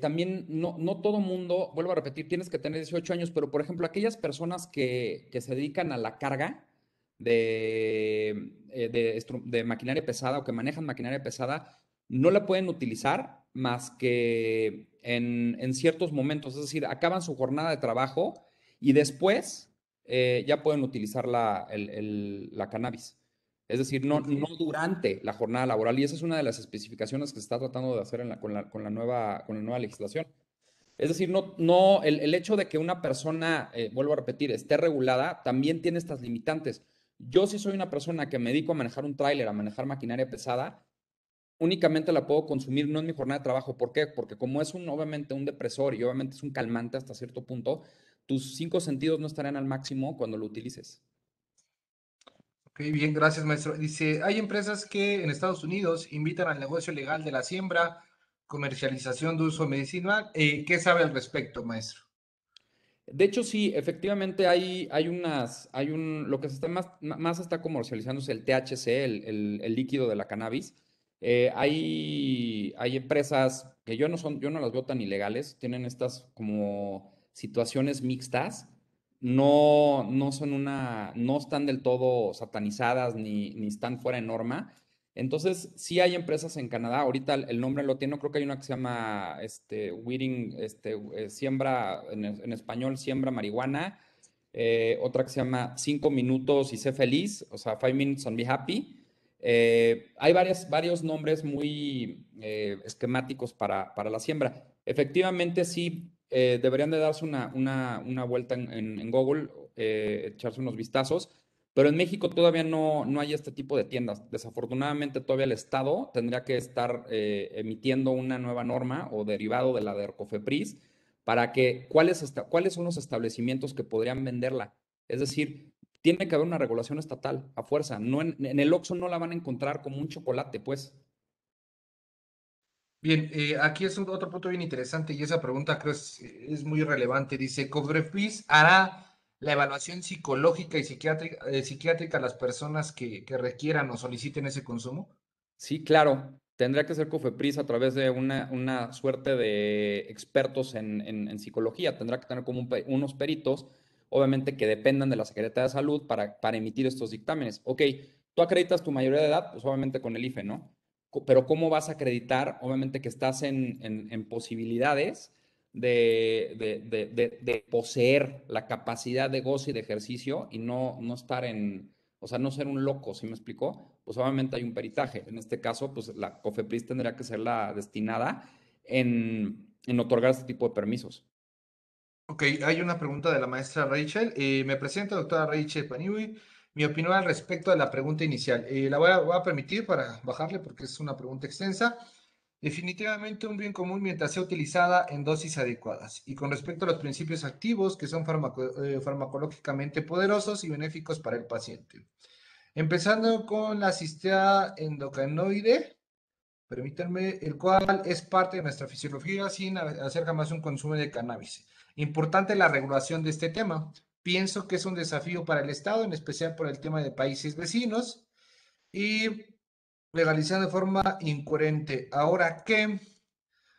[SPEAKER 2] también no todo mundo, vuelvo a repetir, tienes que tener 18 años, pero por ejemplo, aquellas personas que se dedican a la carga de maquinaria pesada o que manejan maquinaria pesada, no la pueden utilizar más que en ciertos momentos, es decir, acaban su jornada de trabajo y después ya pueden utilizar la cannabis. Es decir, no,
[SPEAKER 3] Ok.
[SPEAKER 2] no durante la jornada laboral. Y esa es una de las especificaciones que se está tratando de hacer con la nueva legislación. Es decir, el hecho de que una persona, vuelvo a repetir, esté regulada, también tiene estas limitantes. Yo sí soy una persona que me dedico a manejar un tráiler, a manejar maquinaria pesada, únicamente la puedo consumir no en mi jornada de trabajo. ¿Por qué? Porque como es obviamente un depresor y obviamente es un calmante hasta cierto punto, tus 5 sentidos no estarán al máximo cuando lo utilices.
[SPEAKER 3] Ok, bien, gracias, maestro. Dice, hay empresas que en Estados Unidos invitan al negocio legal de la siembra, comercialización de uso medicinal. ¿Qué sabe al respecto, maestro?
[SPEAKER 2] De hecho, sí, efectivamente lo que se está más está comercializando es el THC, el líquido de la cannabis. Hay empresas que yo no las veo tan ilegales, tienen estas como situaciones mixtas, no están del todo satanizadas ni están fuera de norma. Entonces, sí hay empresas en Canadá, ahorita el nombre lo tiene, creo que hay una que se llama Weeding, siembra, en español, siembra marihuana, otra que se llama 5 minutos y sé feliz, o sea, 5 minutes and be happy. Hay varios nombres muy esquemáticos para la siembra. Efectivamente, sí, deberían de darse una vuelta en Google, echarse unos vistazos. Pero en México todavía no hay este tipo de tiendas. Desafortunadamente, todavía el Estado tendría que estar emitiendo una nueva norma o derivado de la de Cofepris para que cuáles son los establecimientos que podrían venderla. Es decir, tiene que haber una regulación estatal a fuerza. No en el Oxxo no la van a encontrar como un chocolate, pues.
[SPEAKER 3] Bien, aquí es otro punto bien interesante y esa pregunta creo es muy relevante. Dice, ¿Cofepris hará la evaluación psicológica y psiquiátrica a las personas que requieran o soliciten ese consumo?
[SPEAKER 2] Sí, claro. Tendría que ser Cofepris a través de una suerte de expertos en psicología. Tendrá que tener como unos peritos, obviamente que dependan de la Secretaría de Salud para emitir estos dictámenes. Ok, tú acreditas tu mayoría de edad, pues obviamente con el IFE, ¿no? Pero ¿cómo vas a acreditar? Obviamente que estás en posibilidades de poseer la capacidad de goce y de ejercicio y no estar o sea, no ser un loco, ¿sí me explicó? Pues obviamente hay un peritaje. En este caso, pues la COFEPRIS tendría que ser la destinada en otorgar este tipo de permisos.
[SPEAKER 3] Ok, hay una pregunta de la maestra Rachel. Me presento, doctora Rachel Paniwi. Mi opinión al respecto de la pregunta inicial. La voy a permitir para bajarle porque es una pregunta extensa. Definitivamente un bien común mientras sea utilizada en dosis adecuadas. Y con respecto a los principios activos que son farmacológicamente poderosos y benéficos para el paciente. Empezando con la cistea endocanoide, permítanme, el cual es parte de nuestra fisiología sin hacer jamás un consumo de cannabis. Importante la regulación de este tema. Pienso que es un desafío para el Estado, en especial por el tema de países vecinos y legalizando de forma incoherente. Ahora, ¿qué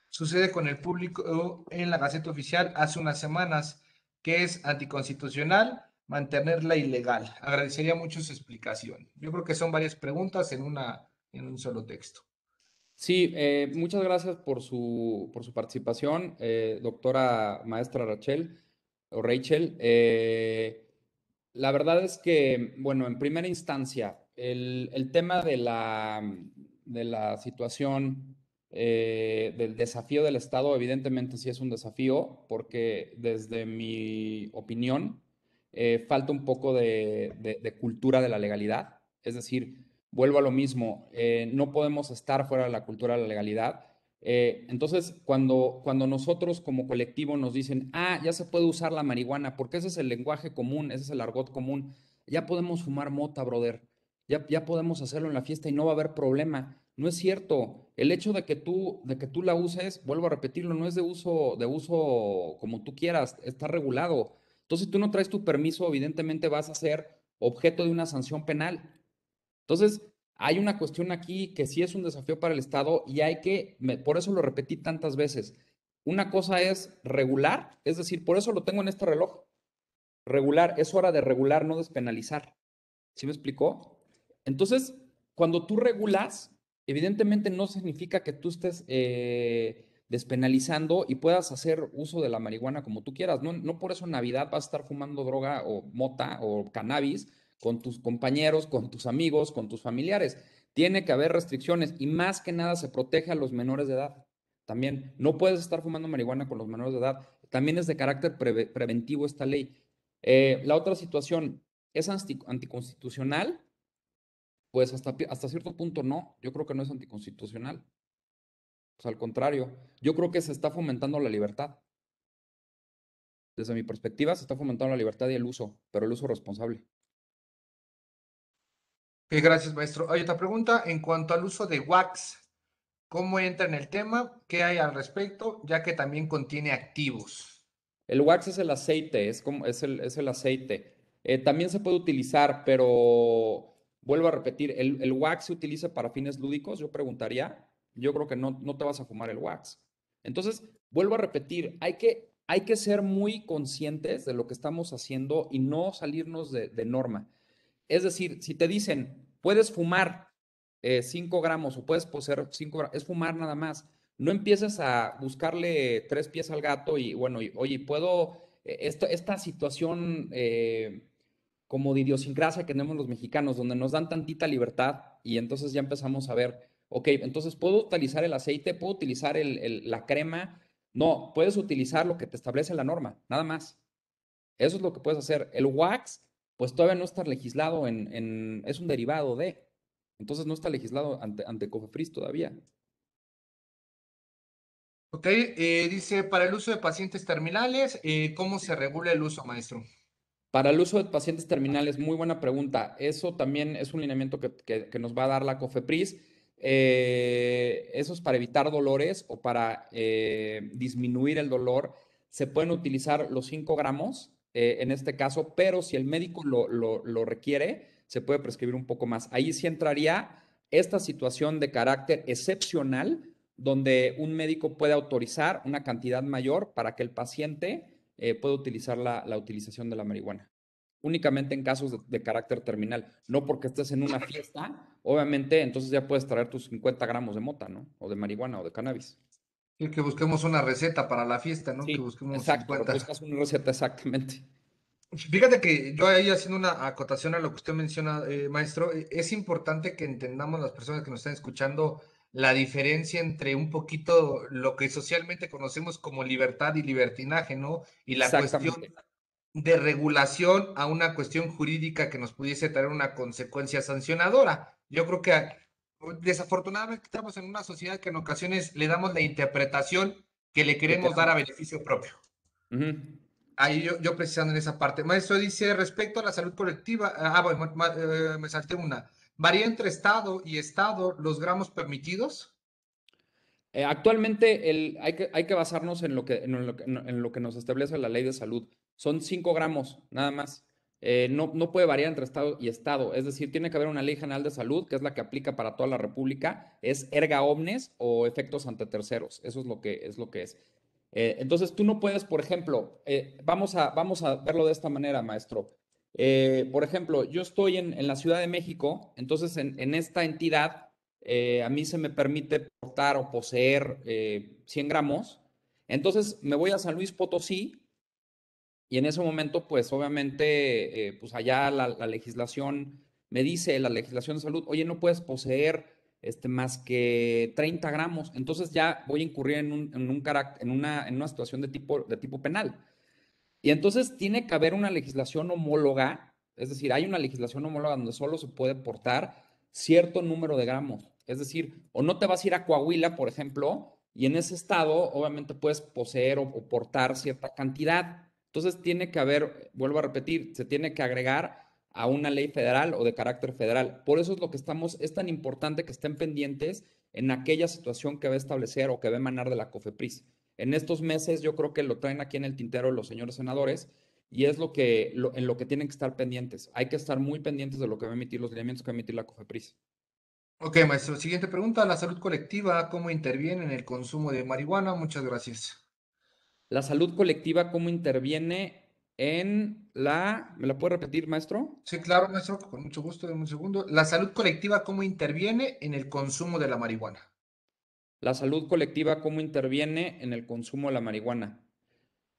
[SPEAKER 3] sucede con el público en la Gaceta Oficial hace unas semanas? Que es anticonstitucional mantenerla ilegal. Agradecería mucho su explicación. Yo creo que son varias preguntas en un solo texto.
[SPEAKER 2] Sí, muchas gracias por su participación, doctora maestra Rachel o Rachel. La verdad es que, bueno, en primera instancia, el tema de la situación del desafío del Estado, evidentemente sí es un desafío, porque desde mi opinión, falta un poco de cultura de la legalidad. Es decir, vuelvo a lo mismo, no podemos estar fuera de la cultura de la legalidad. Entonces, cuando nosotros como colectivo nos dicen, ah, ya se puede usar la marihuana, porque ese es el lenguaje común, ese es el argot común, ya podemos fumar mota, brother, ya podemos hacerlo en la fiesta y no va a haber problema. No es cierto. El hecho de que tú la uses, vuelvo a repetirlo, no es de uso como tú quieras, está regulado. Entonces, si tú no traes tu permiso, evidentemente vas a ser objeto de una sanción penal. Entonces, hay una cuestión aquí que sí es un desafío para el Estado y por eso lo repetí tantas veces. Una cosa es regular, es decir, por eso lo tengo en este reloj. Regular, es hora de regular, no despenalizar. ¿Sí me explicó? Entonces, cuando tú regulas, evidentemente no significa que tú estés despenalizando y puedas hacer uso de la marihuana como tú quieras. No por eso en Navidad vas a estar fumando droga o mota o cannabis con tus compañeros, con tus amigos, con tus familiares. Tiene que haber restricciones y más que nada se protege a los menores de edad. También no puedes estar fumando marihuana con los menores de edad. También es de carácter preventivo esta ley. La otra situación, ¿es anticonstitucional? Pues hasta cierto punto no. Yo creo que no es anticonstitucional. Pues al contrario, yo creo que se está fomentando la libertad. Desde mi perspectiva, se está fomentando la libertad y el uso, pero el uso responsable.
[SPEAKER 3] Gracias, maestro. Hay otra pregunta en cuanto al uso de wax. ¿Cómo entra en el tema? ¿Qué hay al respecto? Ya que también contiene activos.
[SPEAKER 2] El wax es el aceite, es el aceite. También se puede utilizar, pero vuelvo a repetir, el wax se utiliza para fines lúdicos, yo preguntaría, yo creo que no te vas a fumar el wax. Entonces, vuelvo a repetir, hay que ser muy conscientes de lo que estamos haciendo y no salirnos de norma. Es decir, si te dicen, puedes fumar 5 gramos o puedes poseer 5 gramos, es fumar nada más. No empieces a buscarle 3 pies al gato y bueno, oye, puedo, esta situación como de idiosincrasia que tenemos los mexicanos, donde nos dan tantita libertad y entonces ya empezamos a ver, ok, entonces puedo utilizar el aceite, puedo utilizar la crema. No, puedes utilizar lo que te establece la norma, nada más. Eso es lo que puedes hacer. El wax, pues todavía no está legislado es un derivado de. Entonces no está legislado ante COFEPRIS todavía.
[SPEAKER 3] Ok, dice, para el uso de pacientes terminales, ¿cómo se regula el uso, maestro?
[SPEAKER 2] Para el uso de pacientes terminales, muy buena pregunta. Eso también es un lineamiento que nos va a dar la COFEPRIS. Eso es para evitar dolores o para disminuir el dolor. Se pueden utilizar los 5 gramos en este caso, pero si el médico lo requiere, se puede prescribir un poco más. Ahí sí entraría esta situación de carácter excepcional, donde un médico puede autorizar una cantidad mayor para que el paciente pueda utilizar la utilización de la marihuana. Únicamente en casos de carácter terminal, no porque estés en una fiesta, obviamente, entonces ya puedes traer tus 50 gramos de mota, ¿no? O de marihuana o de cannabis.
[SPEAKER 3] Y que busquemos una receta para la fiesta, ¿no? Que
[SPEAKER 2] Sí,
[SPEAKER 3] busquemos
[SPEAKER 2] exacto,
[SPEAKER 3] 50.
[SPEAKER 2] buscas una receta exactamente.
[SPEAKER 3] Fíjate que yo ahí haciendo una acotación a lo que usted menciona, maestro, es importante que entendamos las personas que nos están escuchando la diferencia entre un poquito lo que socialmente conocemos como libertad y libertinaje, ¿no? Y la cuestión
[SPEAKER 2] Exactamente.
[SPEAKER 3] de regulación a una cuestión jurídica que nos pudiese traer una consecuencia sancionadora. Yo creo que desafortunadamente estamos en una sociedad que en ocasiones le damos la interpretación que le
[SPEAKER 2] Que
[SPEAKER 3] queremos dar a
[SPEAKER 2] queramos.
[SPEAKER 3] beneficio propio.
[SPEAKER 2] Ujú.
[SPEAKER 3] Ahí yo precisando en esa parte. Maestro dice, respecto a la salud colectiva, bueno, me salté una. ¿Varía entre estado y estado los gramos permitidos?
[SPEAKER 2] Actualmente hay que basarnos en lo que nos establece la ley de salud. Son 5 gramos, nada más. No puede variar entre estado y estado. Es decir, tiene que haber una ley general de salud, que es la que aplica para toda la República. Es erga omnes o efectos ante terceros. Eso es lo que es. Entonces, tú no puedes, por ejemplo, vamos a verlo de esta manera, maestro. Por ejemplo, yo estoy en la Ciudad de México, entonces en esta entidad a mí se me permite portar o poseer 100 gramos. Entonces me voy a San Luis Potosí y en ese momento, pues obviamente, pues allá la legislación me dice, la legislación de salud, oye, no puedes poseer más que 30 gramos. Entonces ya voy a incurrir en una situación de tipo penal. Y entonces tiene que haber una legislación homóloga, es decir, hay una legislación homóloga donde solo se puede portar cierto número de gramos. Es decir, o no te vas a ir a Coahuila, por ejemplo, y en ese estado obviamente puedes poseer o portar cierta cantidad. Entonces tiene que haber, vuelvo a repetir, se tiene que agregar a una ley federal o de carácter federal. Por eso es lo que es tan importante que estén pendientes en aquella situación que va a establecer o que va a emanar de la COFEPRIS. En estos meses yo creo que lo traen aquí en el tintero los señores senadores y es en lo que tienen que estar pendientes. Hay que estar muy pendientes de lo que va a emitir los lineamientos que va a emitir la COFEPRIS.
[SPEAKER 3] Ok, maestro. Siguiente pregunta. La salud colectiva, ¿cómo interviene en el consumo de marihuana? Muchas gracias.
[SPEAKER 2] La salud colectiva, ¿cómo interviene ¿me la puede repetir, maestro?
[SPEAKER 3] Sí, claro, maestro, con mucho gusto, en un segundo. La salud colectiva, ¿cómo interviene en el consumo de la marihuana?
[SPEAKER 2] La salud colectiva, ¿cómo interviene en el consumo de la marihuana?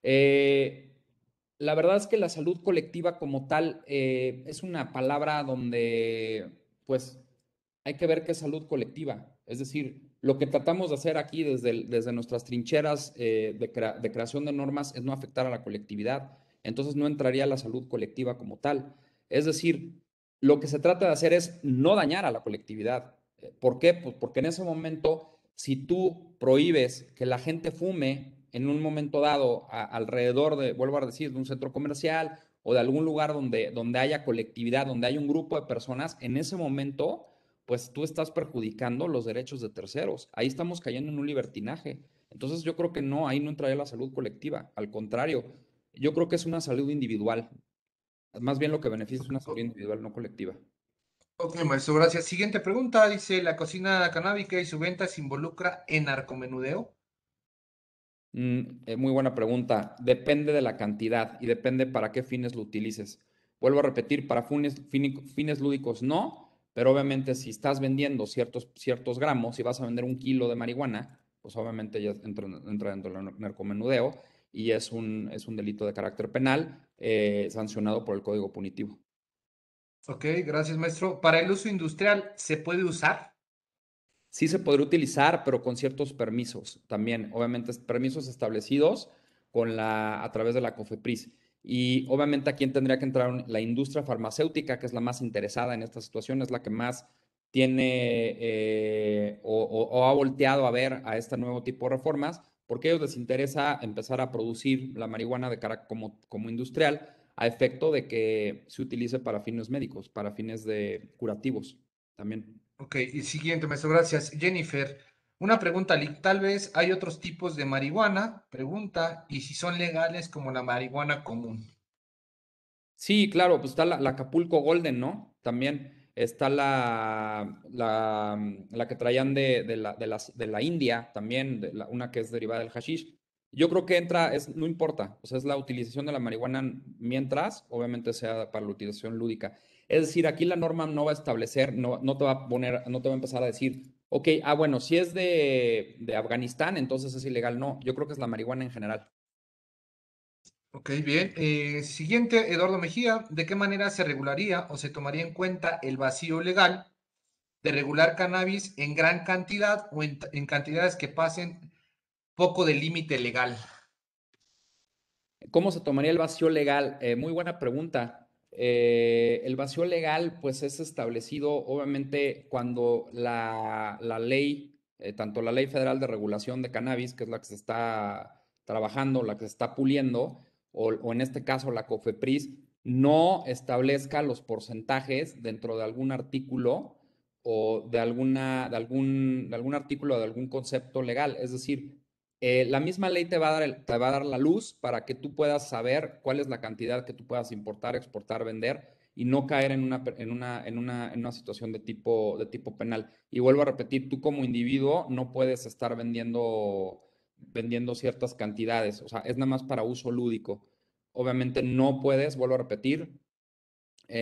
[SPEAKER 2] Eh, la verdad es que la salud colectiva como tal es una palabra donde, pues, hay que ver qué es salud colectiva. Es decir, lo que tratamos de hacer aquí desde nuestras trincheras de creación de normas es no afectar a la colectividad. Entonces no entraría la salud colectiva como tal. Es decir, lo que se trata de hacer es no dañar a la colectividad. ¿Por qué? Pues porque en ese momento, si tú prohíbes que la gente fume en un momento dado alrededor de, vuelvo a decir, de un centro comercial o de algún lugar donde haya colectividad, donde haya un grupo de personas, en ese momento pues tú estás perjudicando los derechos de terceros. Ahí estamos cayendo en un libertinaje. Entonces yo creo que no, ahí no entraría la salud colectiva. Al contrario, yo creo que es una salud individual. Más bien lo que beneficia es una salud individual, no colectiva.
[SPEAKER 3] Ok, maestro, gracias. Siguiente pregunta, dice, ¿la cocina canábica y su venta se involucra en narcomenudeo?
[SPEAKER 2] Muy buena pregunta. Depende de la cantidad y depende para qué fines lo utilices. Vuelvo a repetir, para fines lúdicos no, pero obviamente si estás vendiendo ciertos gramos, si vas a vender 1 kilo de marihuana, pues obviamente ya entra dentro del narcomenudeo y es un delito de carácter penal sancionado por el Código Punitivo.
[SPEAKER 3] Ok, gracias, maestro. ¿Para el uso industrial se puede usar?
[SPEAKER 2] Sí se podría utilizar, pero con ciertos permisos también, obviamente permisos establecidos a través de la COFEPRIS. Y obviamente aquí tendría que entrar la industria farmacéutica, que es la más interesada en esta situación, es la que más tiene o ha volteado a ver a este nuevo tipo de reformas, porque a ellos les interesa empezar a producir la marihuana de carácter como industrial a efecto de que se utilice para fines médicos, para fines de curativos también.
[SPEAKER 3] Ok, y siguiente, maestro, gracias. Jennifer, una pregunta, tal vez hay otros tipos de marihuana, pregunta, y si son legales como la marihuana común.
[SPEAKER 2] Sí, claro, pues está la Acapulco Golden, ¿no? También está la que traían de la India, también, una que es derivada del hashish. Yo creo que no importa, o sea, es la utilización de la marihuana mientras, obviamente, sea para la utilización lúdica. Es decir, aquí la norma no va a establecer, no te va a poner, no te va a empezar a decir, ok, bueno, si es de Afganistán, entonces es ilegal. No, yo creo que es la marihuana en general.
[SPEAKER 3] Ok, bien. Siguiente, Eduardo Mejía, ¿de qué manera se regularía o se tomaría en cuenta el vacío legal de regular cannabis en gran cantidad o en cantidades que pasen poco del límite legal?
[SPEAKER 2] ¿Cómo se tomaría el vacío legal? Muy buena pregunta. El vacío legal, pues es establecido, obviamente, cuando la ley, tanto la Ley Federal de Regulación de Cannabis, que es la que se está trabajando, la que se está puliendo, o en este caso la COFEPRIS, no establezca los porcentajes dentro de algún artículo o de algún artículo, de algún concepto legal. Es decir, la misma ley te va a dar la luz para que tú puedas saber cuál es la cantidad que tú puedas importar, exportar, vender y no caer en una situación de tipo penal. Y vuelvo a repetir, tú como individuo no puedes estar vendiendo ciertas cantidades, o sea, es nada más para uso lúdico. Obviamente no puedes, vuelvo a repetir,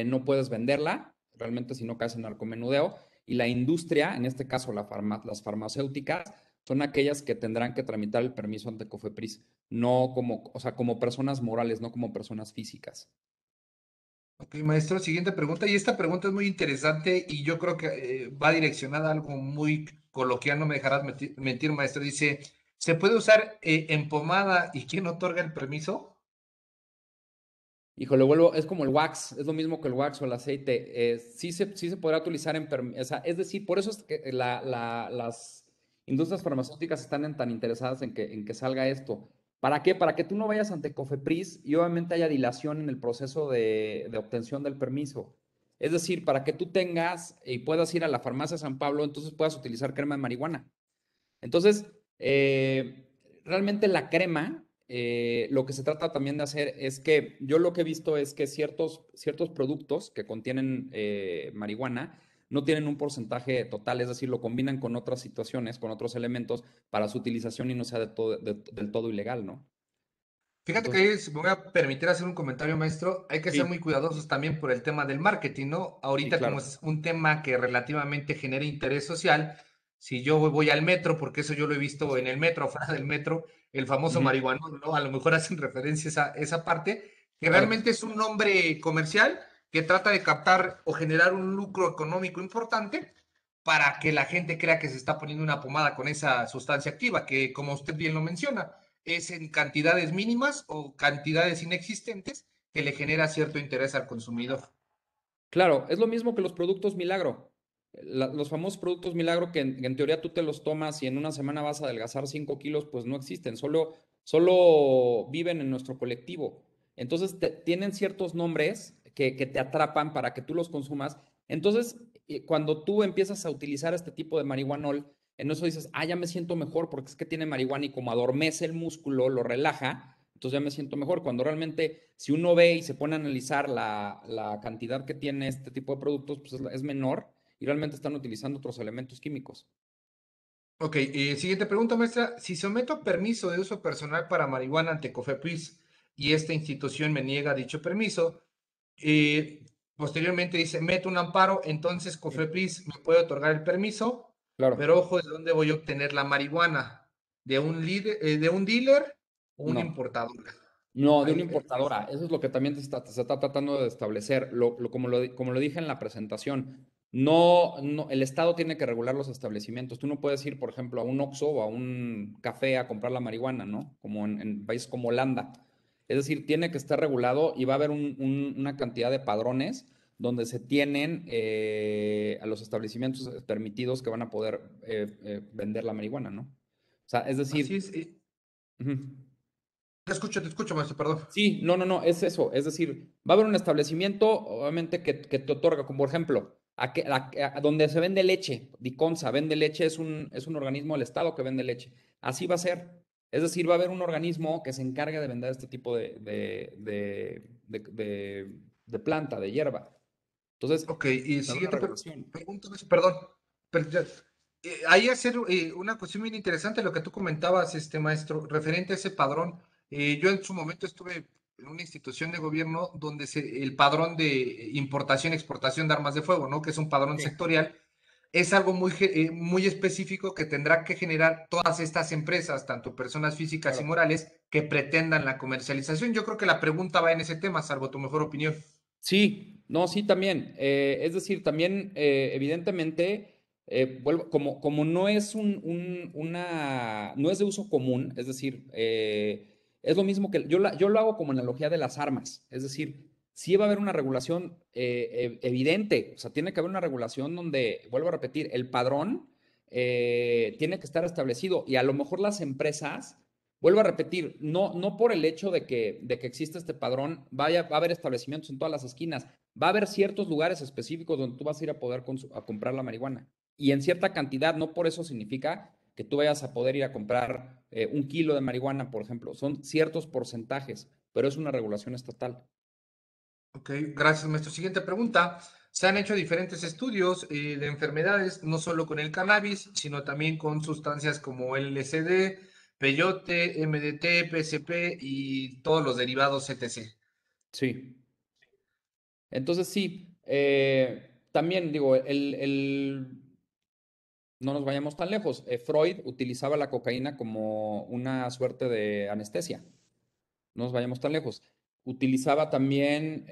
[SPEAKER 2] no puedes venderla, realmente si no caes en narcomenudeo, y la industria, en este caso las farmacéuticas, son aquellas que tendrán que tramitar el permiso ante COFEPRIS, no o sea, como personas morales, no como personas físicas.
[SPEAKER 3] Ok, maestro, siguiente pregunta. Y esta pregunta es muy interesante y yo creo que va direccionada a algo muy coloquial, no me dejarás mentir, maestro. Dice, ¿se puede usar en pomada y quién otorga el permiso?
[SPEAKER 2] Híjole, es como el wax, es lo mismo que el wax o el aceite. Sí se podrá utilizar es decir, por eso es que las industrias farmacéuticas están tan interesadas en que salga esto. ¿Para qué? Para que tú no vayas ante COFEPRIS y obviamente haya dilación en el proceso de obtención del permiso. Es decir, para que tú tengas y puedas ir a la farmacia San Pablo, entonces puedas utilizar crema de marihuana. Entonces, realmente la crema, lo que se trata también de hacer es que yo lo que he visto es que ciertos productos que contienen marihuana no tienen un porcentaje total, es decir, lo combinan con otras situaciones, con otros elementos para su utilización y no sea del todo ilegal, ¿no?
[SPEAKER 3] Fíjate que
[SPEAKER 2] Entonces,
[SPEAKER 3] ahí me voy a permitir hacer un comentario, maestro. Hay que ser muy
[SPEAKER 2] sí,
[SPEAKER 3] cuidadosos también por el tema del marketing, ¿no?
[SPEAKER 2] sí,
[SPEAKER 3] Ahorita como
[SPEAKER 2] claro.
[SPEAKER 3] es un tema que relativamente genera interés social, si yo voy al metro, porque eso yo lo he visto en el metro, fuera del metro, el famoso
[SPEAKER 2] Ujú,
[SPEAKER 3] marihuanón, ¿no? A lo mejor hacen referencia a esa parte, que
[SPEAKER 2] claro.
[SPEAKER 3] realmente es un nombre comercial que trata de captar o generar un lucro económico importante, para que la gente crea que se está poniendo una pomada con esa sustancia activa, que como usted bien lo menciona, es en cantidades mínimas o cantidades inexistentes que le genera cierto interés al consumidor.
[SPEAKER 2] Claro, es lo mismo que los productos milagro. Los famosos productos milagro que en teoría tú te los tomas y en una semana vas a adelgazar 5 kilos, pues no existen, solo viven en nuestro colectivo. Entonces tienen ciertos nombres que te atrapan para que tú los consumas. Entonces, cuando tú empiezas a utilizar este tipo de marihuanol, en eso dices, ah, ya me siento mejor porque es que tiene marihuana y como adormece el músculo, lo relaja, entonces ya me siento mejor. Cuando realmente, si uno ve y se pone a analizar la cantidad que tiene este tipo de productos, pues es menor y realmente están utilizando otros elementos químicos.
[SPEAKER 3] Ok, siguiente pregunta, maestra. Si someto permiso de uso personal para marihuana ante COFEPRIS y esta institución me niega dicho permiso, posteriormente dice, meto un amparo, entonces
[SPEAKER 2] Sí.
[SPEAKER 3] COFEPRIS me puede otorgar el permiso,
[SPEAKER 2] Claro,
[SPEAKER 3] pero ojo, ¿de dónde voy a obtener la marihuana? De un dealer o una
[SPEAKER 2] no.
[SPEAKER 3] importadora?
[SPEAKER 2] No, de una
[SPEAKER 3] Ahí,
[SPEAKER 2] importadora. Eso es lo que también se está tratando de establecer. Como lo dije en la presentación, el Estado tiene que regular los establecimientos. Tú no puedes ir, por ejemplo, a un Oxxo o a un café a comprar la marihuana, ¿no? Como en países como Holanda. Es decir, tiene que estar regulado y va a haber una cantidad de padrones donde se tienen a los establecimientos permitidos que van a poder vender la marihuana, ¿no? O sea, es
[SPEAKER 3] así
[SPEAKER 2] decir,
[SPEAKER 3] es.
[SPEAKER 2] ujú.
[SPEAKER 3] Te escucho, maestro, perdón.
[SPEAKER 2] Sí, no, es eso. Es decir, va a haber un establecimiento, obviamente, que te otorga, como por ejemplo, donde se vende leche, Diconsa vende leche, es un organismo del Estado que vende leche. Así va a ser. Es decir, va a haber un organismo que se encargue de vender este tipo de planta, de hierba. Entonces,
[SPEAKER 3] Ok, y
[SPEAKER 2] va a haber una
[SPEAKER 3] siguiente
[SPEAKER 2] regulación.
[SPEAKER 3] pregunta, maestro, perdón. Ahí hacer una cuestión bien interesante lo que tú comentabas, maestro, referente a ese padrón. Yo en su momento estuve en una institución de gobierno donde el padrón de importación y exportación de armas de fuego, ¿no? Que es un padrón
[SPEAKER 2] Sí,
[SPEAKER 3] sectorial, es algo muy específico que tendrá que generar todas estas empresas, tanto personas físicas y
[SPEAKER 2] claro.
[SPEAKER 3] morales, que pretendan la comercialización. Yo creo que la pregunta va en ese tema, salvo tu mejor opinión.
[SPEAKER 2] Sí, no, sí, también. Es decir, también, evidentemente, como no es no es de uso común, es decir, es lo mismo que yo lo hago como analogía de las armas. Es decir, sí va a haber una regulación evidente, o sea, tiene que haber una regulación donde, vuelvo a repetir, el padrón tiene que estar establecido y a lo mejor las empresas. Vuelvo a repetir, no por el hecho de que existe este padrón, va a haber establecimientos en todas las esquinas. Va a haber ciertos lugares específicos donde tú vas a ir a poder a comprar la marihuana. Y en cierta cantidad, no por eso significa que tú vayas a poder ir a comprar 1 kilo de marihuana, por ejemplo. Son ciertos porcentajes, pero es una regulación estatal.
[SPEAKER 3] Ok, gracias, maestro. Siguiente pregunta. Se han hecho diferentes estudios de enfermedades, no solo con el cannabis, sino también con sustancias como LSD, peyote, MDT, PCP y todos los derivados etc.
[SPEAKER 2] Sí. Entonces, sí. También digo, no nos vayamos tan lejos. Freud utilizaba la cocaína como una suerte de anestesia. No nos vayamos tan lejos. Utilizaba también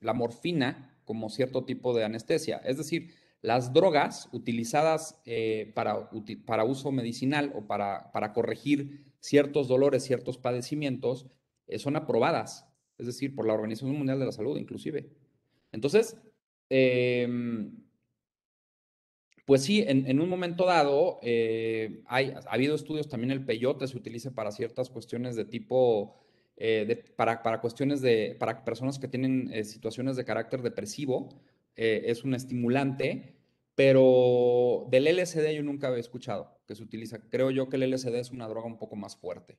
[SPEAKER 2] la morfina como cierto tipo de anestesia. Es decir, las drogas utilizadas para uso medicinal o para corregir ciertos dolores, ciertos padecimientos, son aprobadas. Es decir, por la Organización Mundial de la Salud, inclusive. Entonces, em, pues sí, en un momento dado, ha habido estudios, también el peyote se utiliza para ciertas cuestiones de tipo, para cuestiones para personas que tienen situaciones de carácter depresivo, es un estimulante, pero del LSD yo nunca había escuchado que se utiliza. Creo yo que el LSD es una droga un poco más fuerte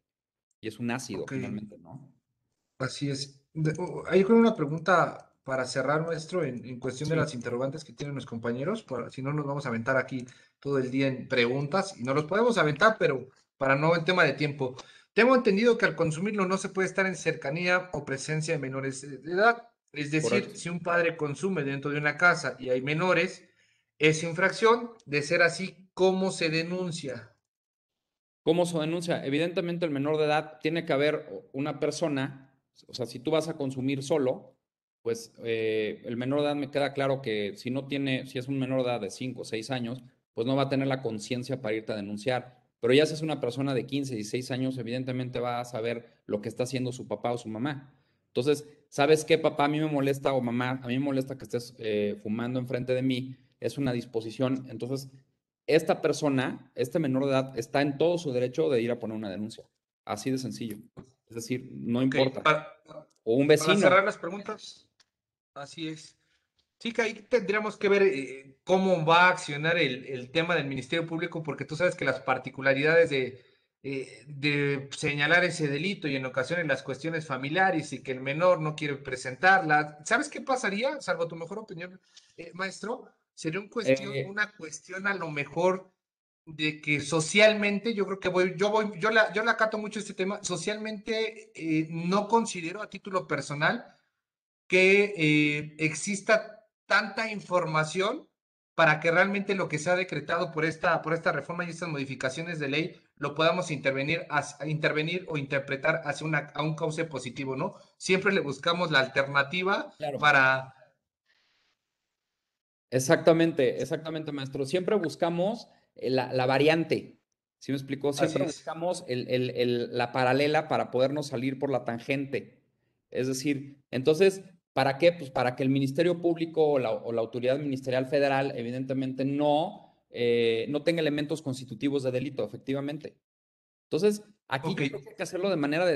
[SPEAKER 2] y es un ácido
[SPEAKER 3] Ok,
[SPEAKER 2] finalmente, ¿no?
[SPEAKER 3] así es. Hay con una pregunta para cerrar, maestro, en cuestión de
[SPEAKER 2] Sí,
[SPEAKER 3] las interrogantes que tienen los compañeros, si no nos vamos a aventar aquí todo el día en preguntas, y no los podemos aventar, pero para no en tema de tiempo. Tengo entendido que al consumirlo no se puede estar en cercanía o presencia de menores de edad. Es decir,
[SPEAKER 2] correcto.
[SPEAKER 3] si un padre consume dentro de una casa y hay menores, es infracción. De ser así, ¿cómo se denuncia?
[SPEAKER 2] ¿Cómo se denuncia? Evidentemente, el menor de edad tiene que haber una persona, o sea, si tú vas a consumir solo, pues el menor de edad me queda claro que si no tiene, si es un menor de edad de 5 o 6 años, pues no va a tener la conciencia para irte a denunciar. Pero ya si es una persona de 15, 16 años, evidentemente va a saber lo que está haciendo su papá o su mamá. Entonces, ¿sabes qué, papá? A mí me molesta, o mamá, a mí me molesta que estés fumando enfrente de mí. Es una disposición. Entonces, esta persona, este menor de edad, está en todo su derecho de ir a poner una denuncia. Así de sencillo. Es decir, no
[SPEAKER 3] Ok,
[SPEAKER 2] importa.
[SPEAKER 3] para,
[SPEAKER 2] O un
[SPEAKER 3] para
[SPEAKER 2] vecino.
[SPEAKER 3] cerrar las preguntas, así es. Sí, que ahí tendríamos que ver cómo va a accionar el tema del Ministerio Público, porque tú sabes que las particularidades de señalar ese delito y en ocasiones las cuestiones familiares y que el menor no quiere presentarla. ¿Sabes qué pasaría? Salvo tu mejor opinión, maestro, sería
[SPEAKER 2] Eh,
[SPEAKER 3] una cuestión a lo mejor de que socialmente, yo creo que yo la acato mucho este tema, socialmente no considero a título personal que exista tanta información para que realmente lo que se ha decretado por esta reforma y estas modificaciones de ley lo podamos intervenir o interpretar hacia a un cauce positivo, ¿no? Siempre le buscamos la alternativa
[SPEAKER 2] claro.
[SPEAKER 3] para...
[SPEAKER 2] Exactamente, exactamente, maestro. Siempre buscamos la variante. ¿Sí me explicó?
[SPEAKER 3] Así
[SPEAKER 2] Siempre
[SPEAKER 3] es.
[SPEAKER 2] buscamos la paralela para podernos salir por la tangente. Es decir, entonces, ¿para qué? Pues para que el Ministerio Público o la autoridad ministerial federal, evidentemente, no tenga elementos constitutivos de delito, efectivamente. Entonces, aquí
[SPEAKER 3] Ok,
[SPEAKER 2] yo creo que hay que hacerlo de manera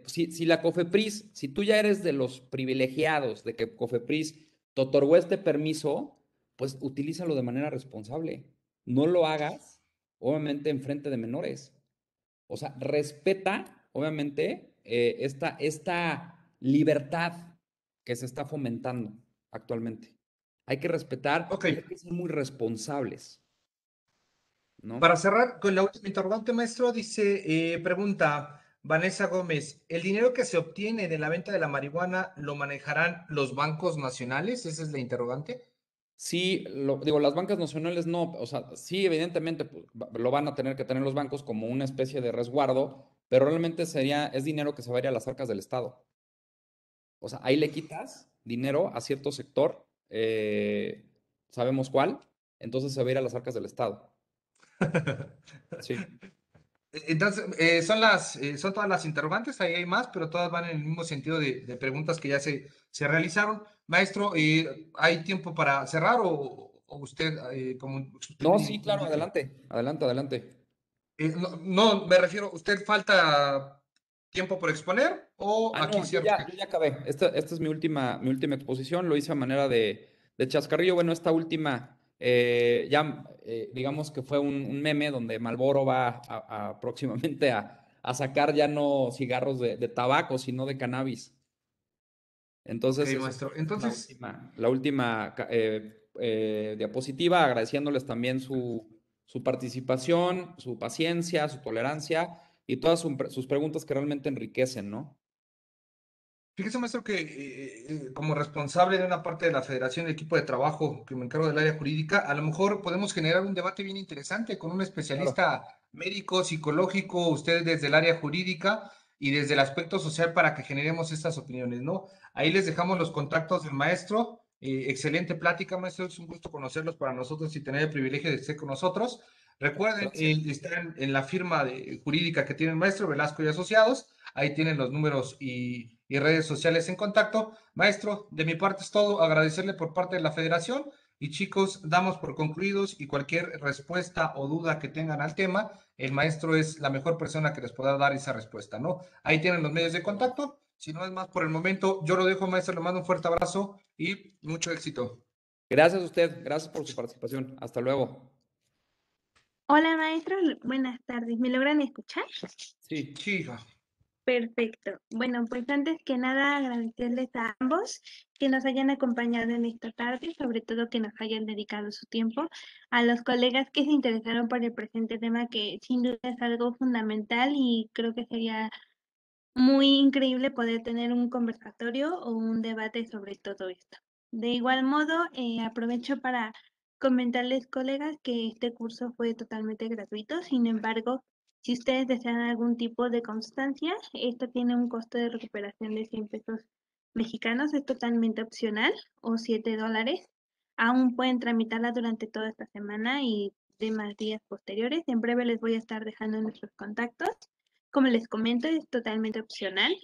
[SPEAKER 2] si la COFEPRIS, si tú ya eres de los privilegiados de que COFEPRIS te otorgó este permiso, pues utilízalo de manera responsable. No lo hagas, obviamente, en frente de menores. O sea, respeta, obviamente, esta libertad que se está fomentando actualmente. Hay que respetar
[SPEAKER 3] ok.
[SPEAKER 2] y hay que ser muy responsables, ¿no?
[SPEAKER 3] Para cerrar con la última interrogante, maestro, dice, pregunta Vanessa Gómez, ¿el dinero que se obtiene de la venta de la marihuana lo manejarán los bancos nacionales? Esa es la interrogante.
[SPEAKER 2] Sí, digo, las bancas nacionales no, o sea, sí, evidentemente pues, lo van a tener que tener los bancos como una especie de resguardo, pero realmente es dinero que se va a ir a las arcas del Estado. O sea, ahí le quitas dinero a cierto sector, sabemos cuál, entonces se va a ir a las arcas del Estado. Sí,
[SPEAKER 3] Entonces, son todas las interrogantes, ahí hay más, pero todas van en el mismo sentido de preguntas que ya se realizaron. Maestro, ¿hay tiempo para cerrar o usted, como usted
[SPEAKER 2] no,
[SPEAKER 3] me
[SPEAKER 2] sí, claro,
[SPEAKER 3] indique?
[SPEAKER 2] adelante, adelante, adelante.
[SPEAKER 3] No, no, me refiero, ¿usted falta tiempo por exponer o
[SPEAKER 2] Ah,
[SPEAKER 3] aquí
[SPEAKER 2] no, yo
[SPEAKER 3] cierro?
[SPEAKER 2] ya, yo ya acabé. Esta es mi última exposición. Lo hice a manera de chascarrillo. Bueno, esta última, digamos que fue un meme donde Marlboro va próximamente a sacar ya no cigarros de tabaco, sino de cannabis.
[SPEAKER 3] Ok,
[SPEAKER 2] Entonces, esa
[SPEAKER 3] maestro.
[SPEAKER 2] es
[SPEAKER 3] Entonces,
[SPEAKER 2] la última diapositiva, agradeciéndoles también su participación, su paciencia, su tolerancia y todas sus preguntas que realmente enriquecen, ¿no?
[SPEAKER 3] fíjese, maestro, que como responsable de una parte de la federación, el equipo de trabajo que me encargo del área jurídica, a lo mejor podemos generar un debate bien interesante con un
[SPEAKER 2] Claro.
[SPEAKER 3] especialista médico, psicológico, ustedes desde el área jurídica y desde el aspecto social para que generemos estas opiniones, ¿no? Ahí les dejamos los contactos del maestro. Excelente plática, maestro. Es un gusto conocerlos para nosotros y tener el privilegio de estar con nosotros. Recuerden,
[SPEAKER 2] Gracias.
[SPEAKER 3] están en la firma jurídica que tiene el maestro Velasco y Asociados. Ahí tienen los números y redes sociales en contacto. Maestro, de mi parte es todo. Agradecerle por parte de la federación. Y chicos, damos por concluidos y cualquier respuesta o duda que tengan al tema, el maestro es la mejor persona que les pueda dar esa respuesta, ¿no? Ahí tienen los medios de contacto. Si no es más por el momento, yo lo dejo, maestro. Le mando un fuerte abrazo y mucho éxito.
[SPEAKER 2] Gracias a usted, gracias por su participación. Hasta luego.
[SPEAKER 1] Hola maestros, buenas tardes. ¿Me logran escuchar?
[SPEAKER 2] Sí,
[SPEAKER 3] Sí, hija.
[SPEAKER 1] Perfecto. Bueno, pues antes que nada agradecerles a ambos que nos hayan acompañado en esta tarde, sobre todo que nos hayan dedicado su tiempo, a los colegas que se interesaron por el presente tema, que sin duda es algo fundamental y creo que sería muy increíble poder tener un conversatorio o un debate sobre todo esto. De igual modo, aprovecho para comentarles, colegas, que este curso fue totalmente gratuito. Sin embargo, si ustedes desean algún tipo de constancia, esto tiene un costo de recuperación de 100 pesos mexicanos, es totalmente opcional, o $7. Aún pueden tramitarla durante toda esta semana y demás días posteriores. En breve les voy a estar dejando nuestros contactos. Como les comento, es totalmente opcional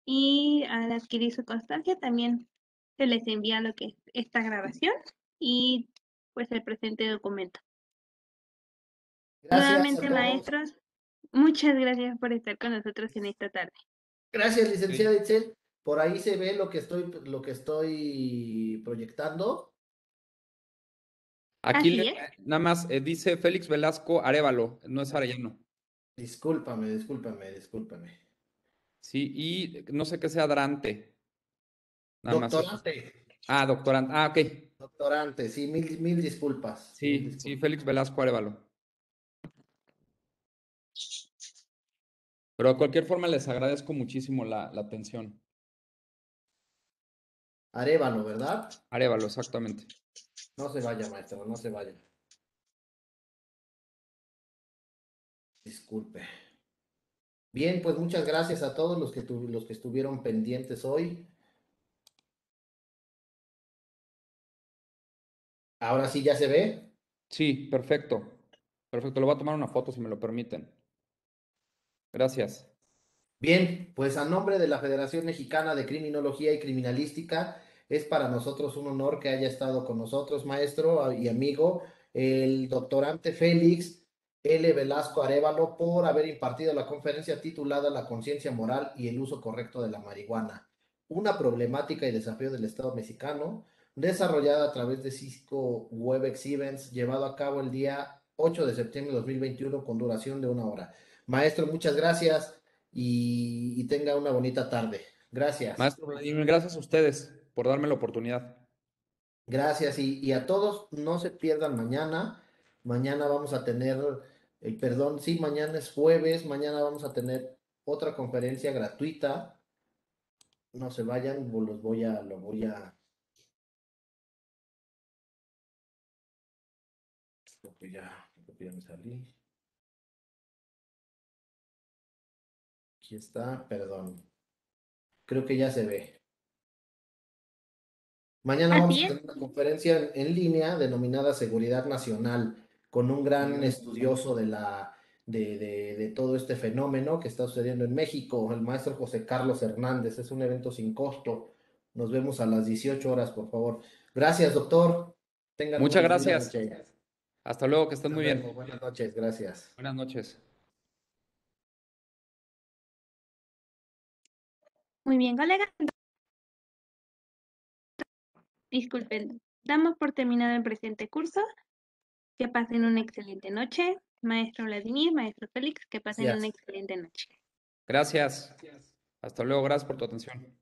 [SPEAKER 1] y al adquirir su constancia también se les envía lo que es esta grabación y pues el presente documento.
[SPEAKER 4] Gracias a
[SPEAKER 1] Nuevamente,
[SPEAKER 4] todos.
[SPEAKER 1] maestros, muchas gracias por estar con nosotros en esta tarde.
[SPEAKER 4] Gracias, licenciada
[SPEAKER 2] Ok.
[SPEAKER 4] Itzel. Por ahí se ve lo que estoy proyectando.
[SPEAKER 2] Aquí
[SPEAKER 1] Así es.
[SPEAKER 2] nada más dice Félix Velasco Arévalo, no es Arellano.
[SPEAKER 4] Discúlpame.
[SPEAKER 2] Sí, y no sé qué sea Drante, nada más eso.
[SPEAKER 4] Doctorante,
[SPEAKER 2] Ah, doctorante. Ah, ok.
[SPEAKER 4] doctorante, sí, mil disculpas, mil
[SPEAKER 2] Sí,
[SPEAKER 4] disculpas.
[SPEAKER 2] Félix Velasco Arévalo. Pero de cualquier forma les agradezco muchísimo la atención.
[SPEAKER 4] Arévalo, ¿verdad?
[SPEAKER 2] Arévalo, exactamente.
[SPEAKER 4] No se vaya, maestro, no se vaya. Disculpe. Bien, pues muchas gracias a todos los que estuvieron pendientes hoy. Ahora sí ya se ve.
[SPEAKER 2] Sí, perfecto. Perfecto, le voy a tomar una foto si me lo permiten. Gracias.
[SPEAKER 4] Bien, pues a nombre de la Federación Mexicana de Criminología y Criminalística, es para nosotros un honor que haya estado con nosotros, maestro y amigo, el doctorante Félix L. Velasco Arévalo, por haber impartido la conferencia titulada La conciencia moral y el uso correcto de la marihuana, una problemática y desafío del Estado mexicano, desarrollada a través de Cisco WebEx Events, llevado a cabo el día 8 de septiembre de 2021 con duración de 1 hora. Maestro, muchas gracias y tenga una bonita tarde. Gracias.
[SPEAKER 2] Maestro Vladimir, gracias a ustedes por darme la oportunidad.
[SPEAKER 4] Gracias y a todos no se pierdan mañana. Mañana vamos a tener, perdón, sí, mañana es jueves, mañana vamos a tener otra conferencia gratuita. No se vayan, creo que ya me salí. Aquí está, perdón. Creo que ya se ve. Mañana vamos
[SPEAKER 1] Así
[SPEAKER 4] a
[SPEAKER 1] es.
[SPEAKER 4] tener una conferencia en línea denominada Seguridad Nacional con un gran estudioso de todo este fenómeno que está sucediendo en México, el maestro José Carlos Hernández. Es un evento sin costo. Nos vemos a las 18 horas, por favor. Gracias, doctor. Tengan una
[SPEAKER 2] Muchas
[SPEAKER 4] linda
[SPEAKER 2] gracias.
[SPEAKER 4] noche.
[SPEAKER 2] Hasta luego, que estén
[SPEAKER 4] Hasta
[SPEAKER 2] muy
[SPEAKER 4] luego.
[SPEAKER 2] bien.
[SPEAKER 4] Buenas noches. Gracias.
[SPEAKER 2] Buenas noches.
[SPEAKER 1] Muy bien, colegas. Disculpen, damos por terminado el presente curso. Que pasen una excelente noche. Maestro Vladimir, maestro Félix, que pasen una
[SPEAKER 4] Gracias.
[SPEAKER 1] excelente noche.
[SPEAKER 2] Gracias. Hasta luego, gracias por tu atención.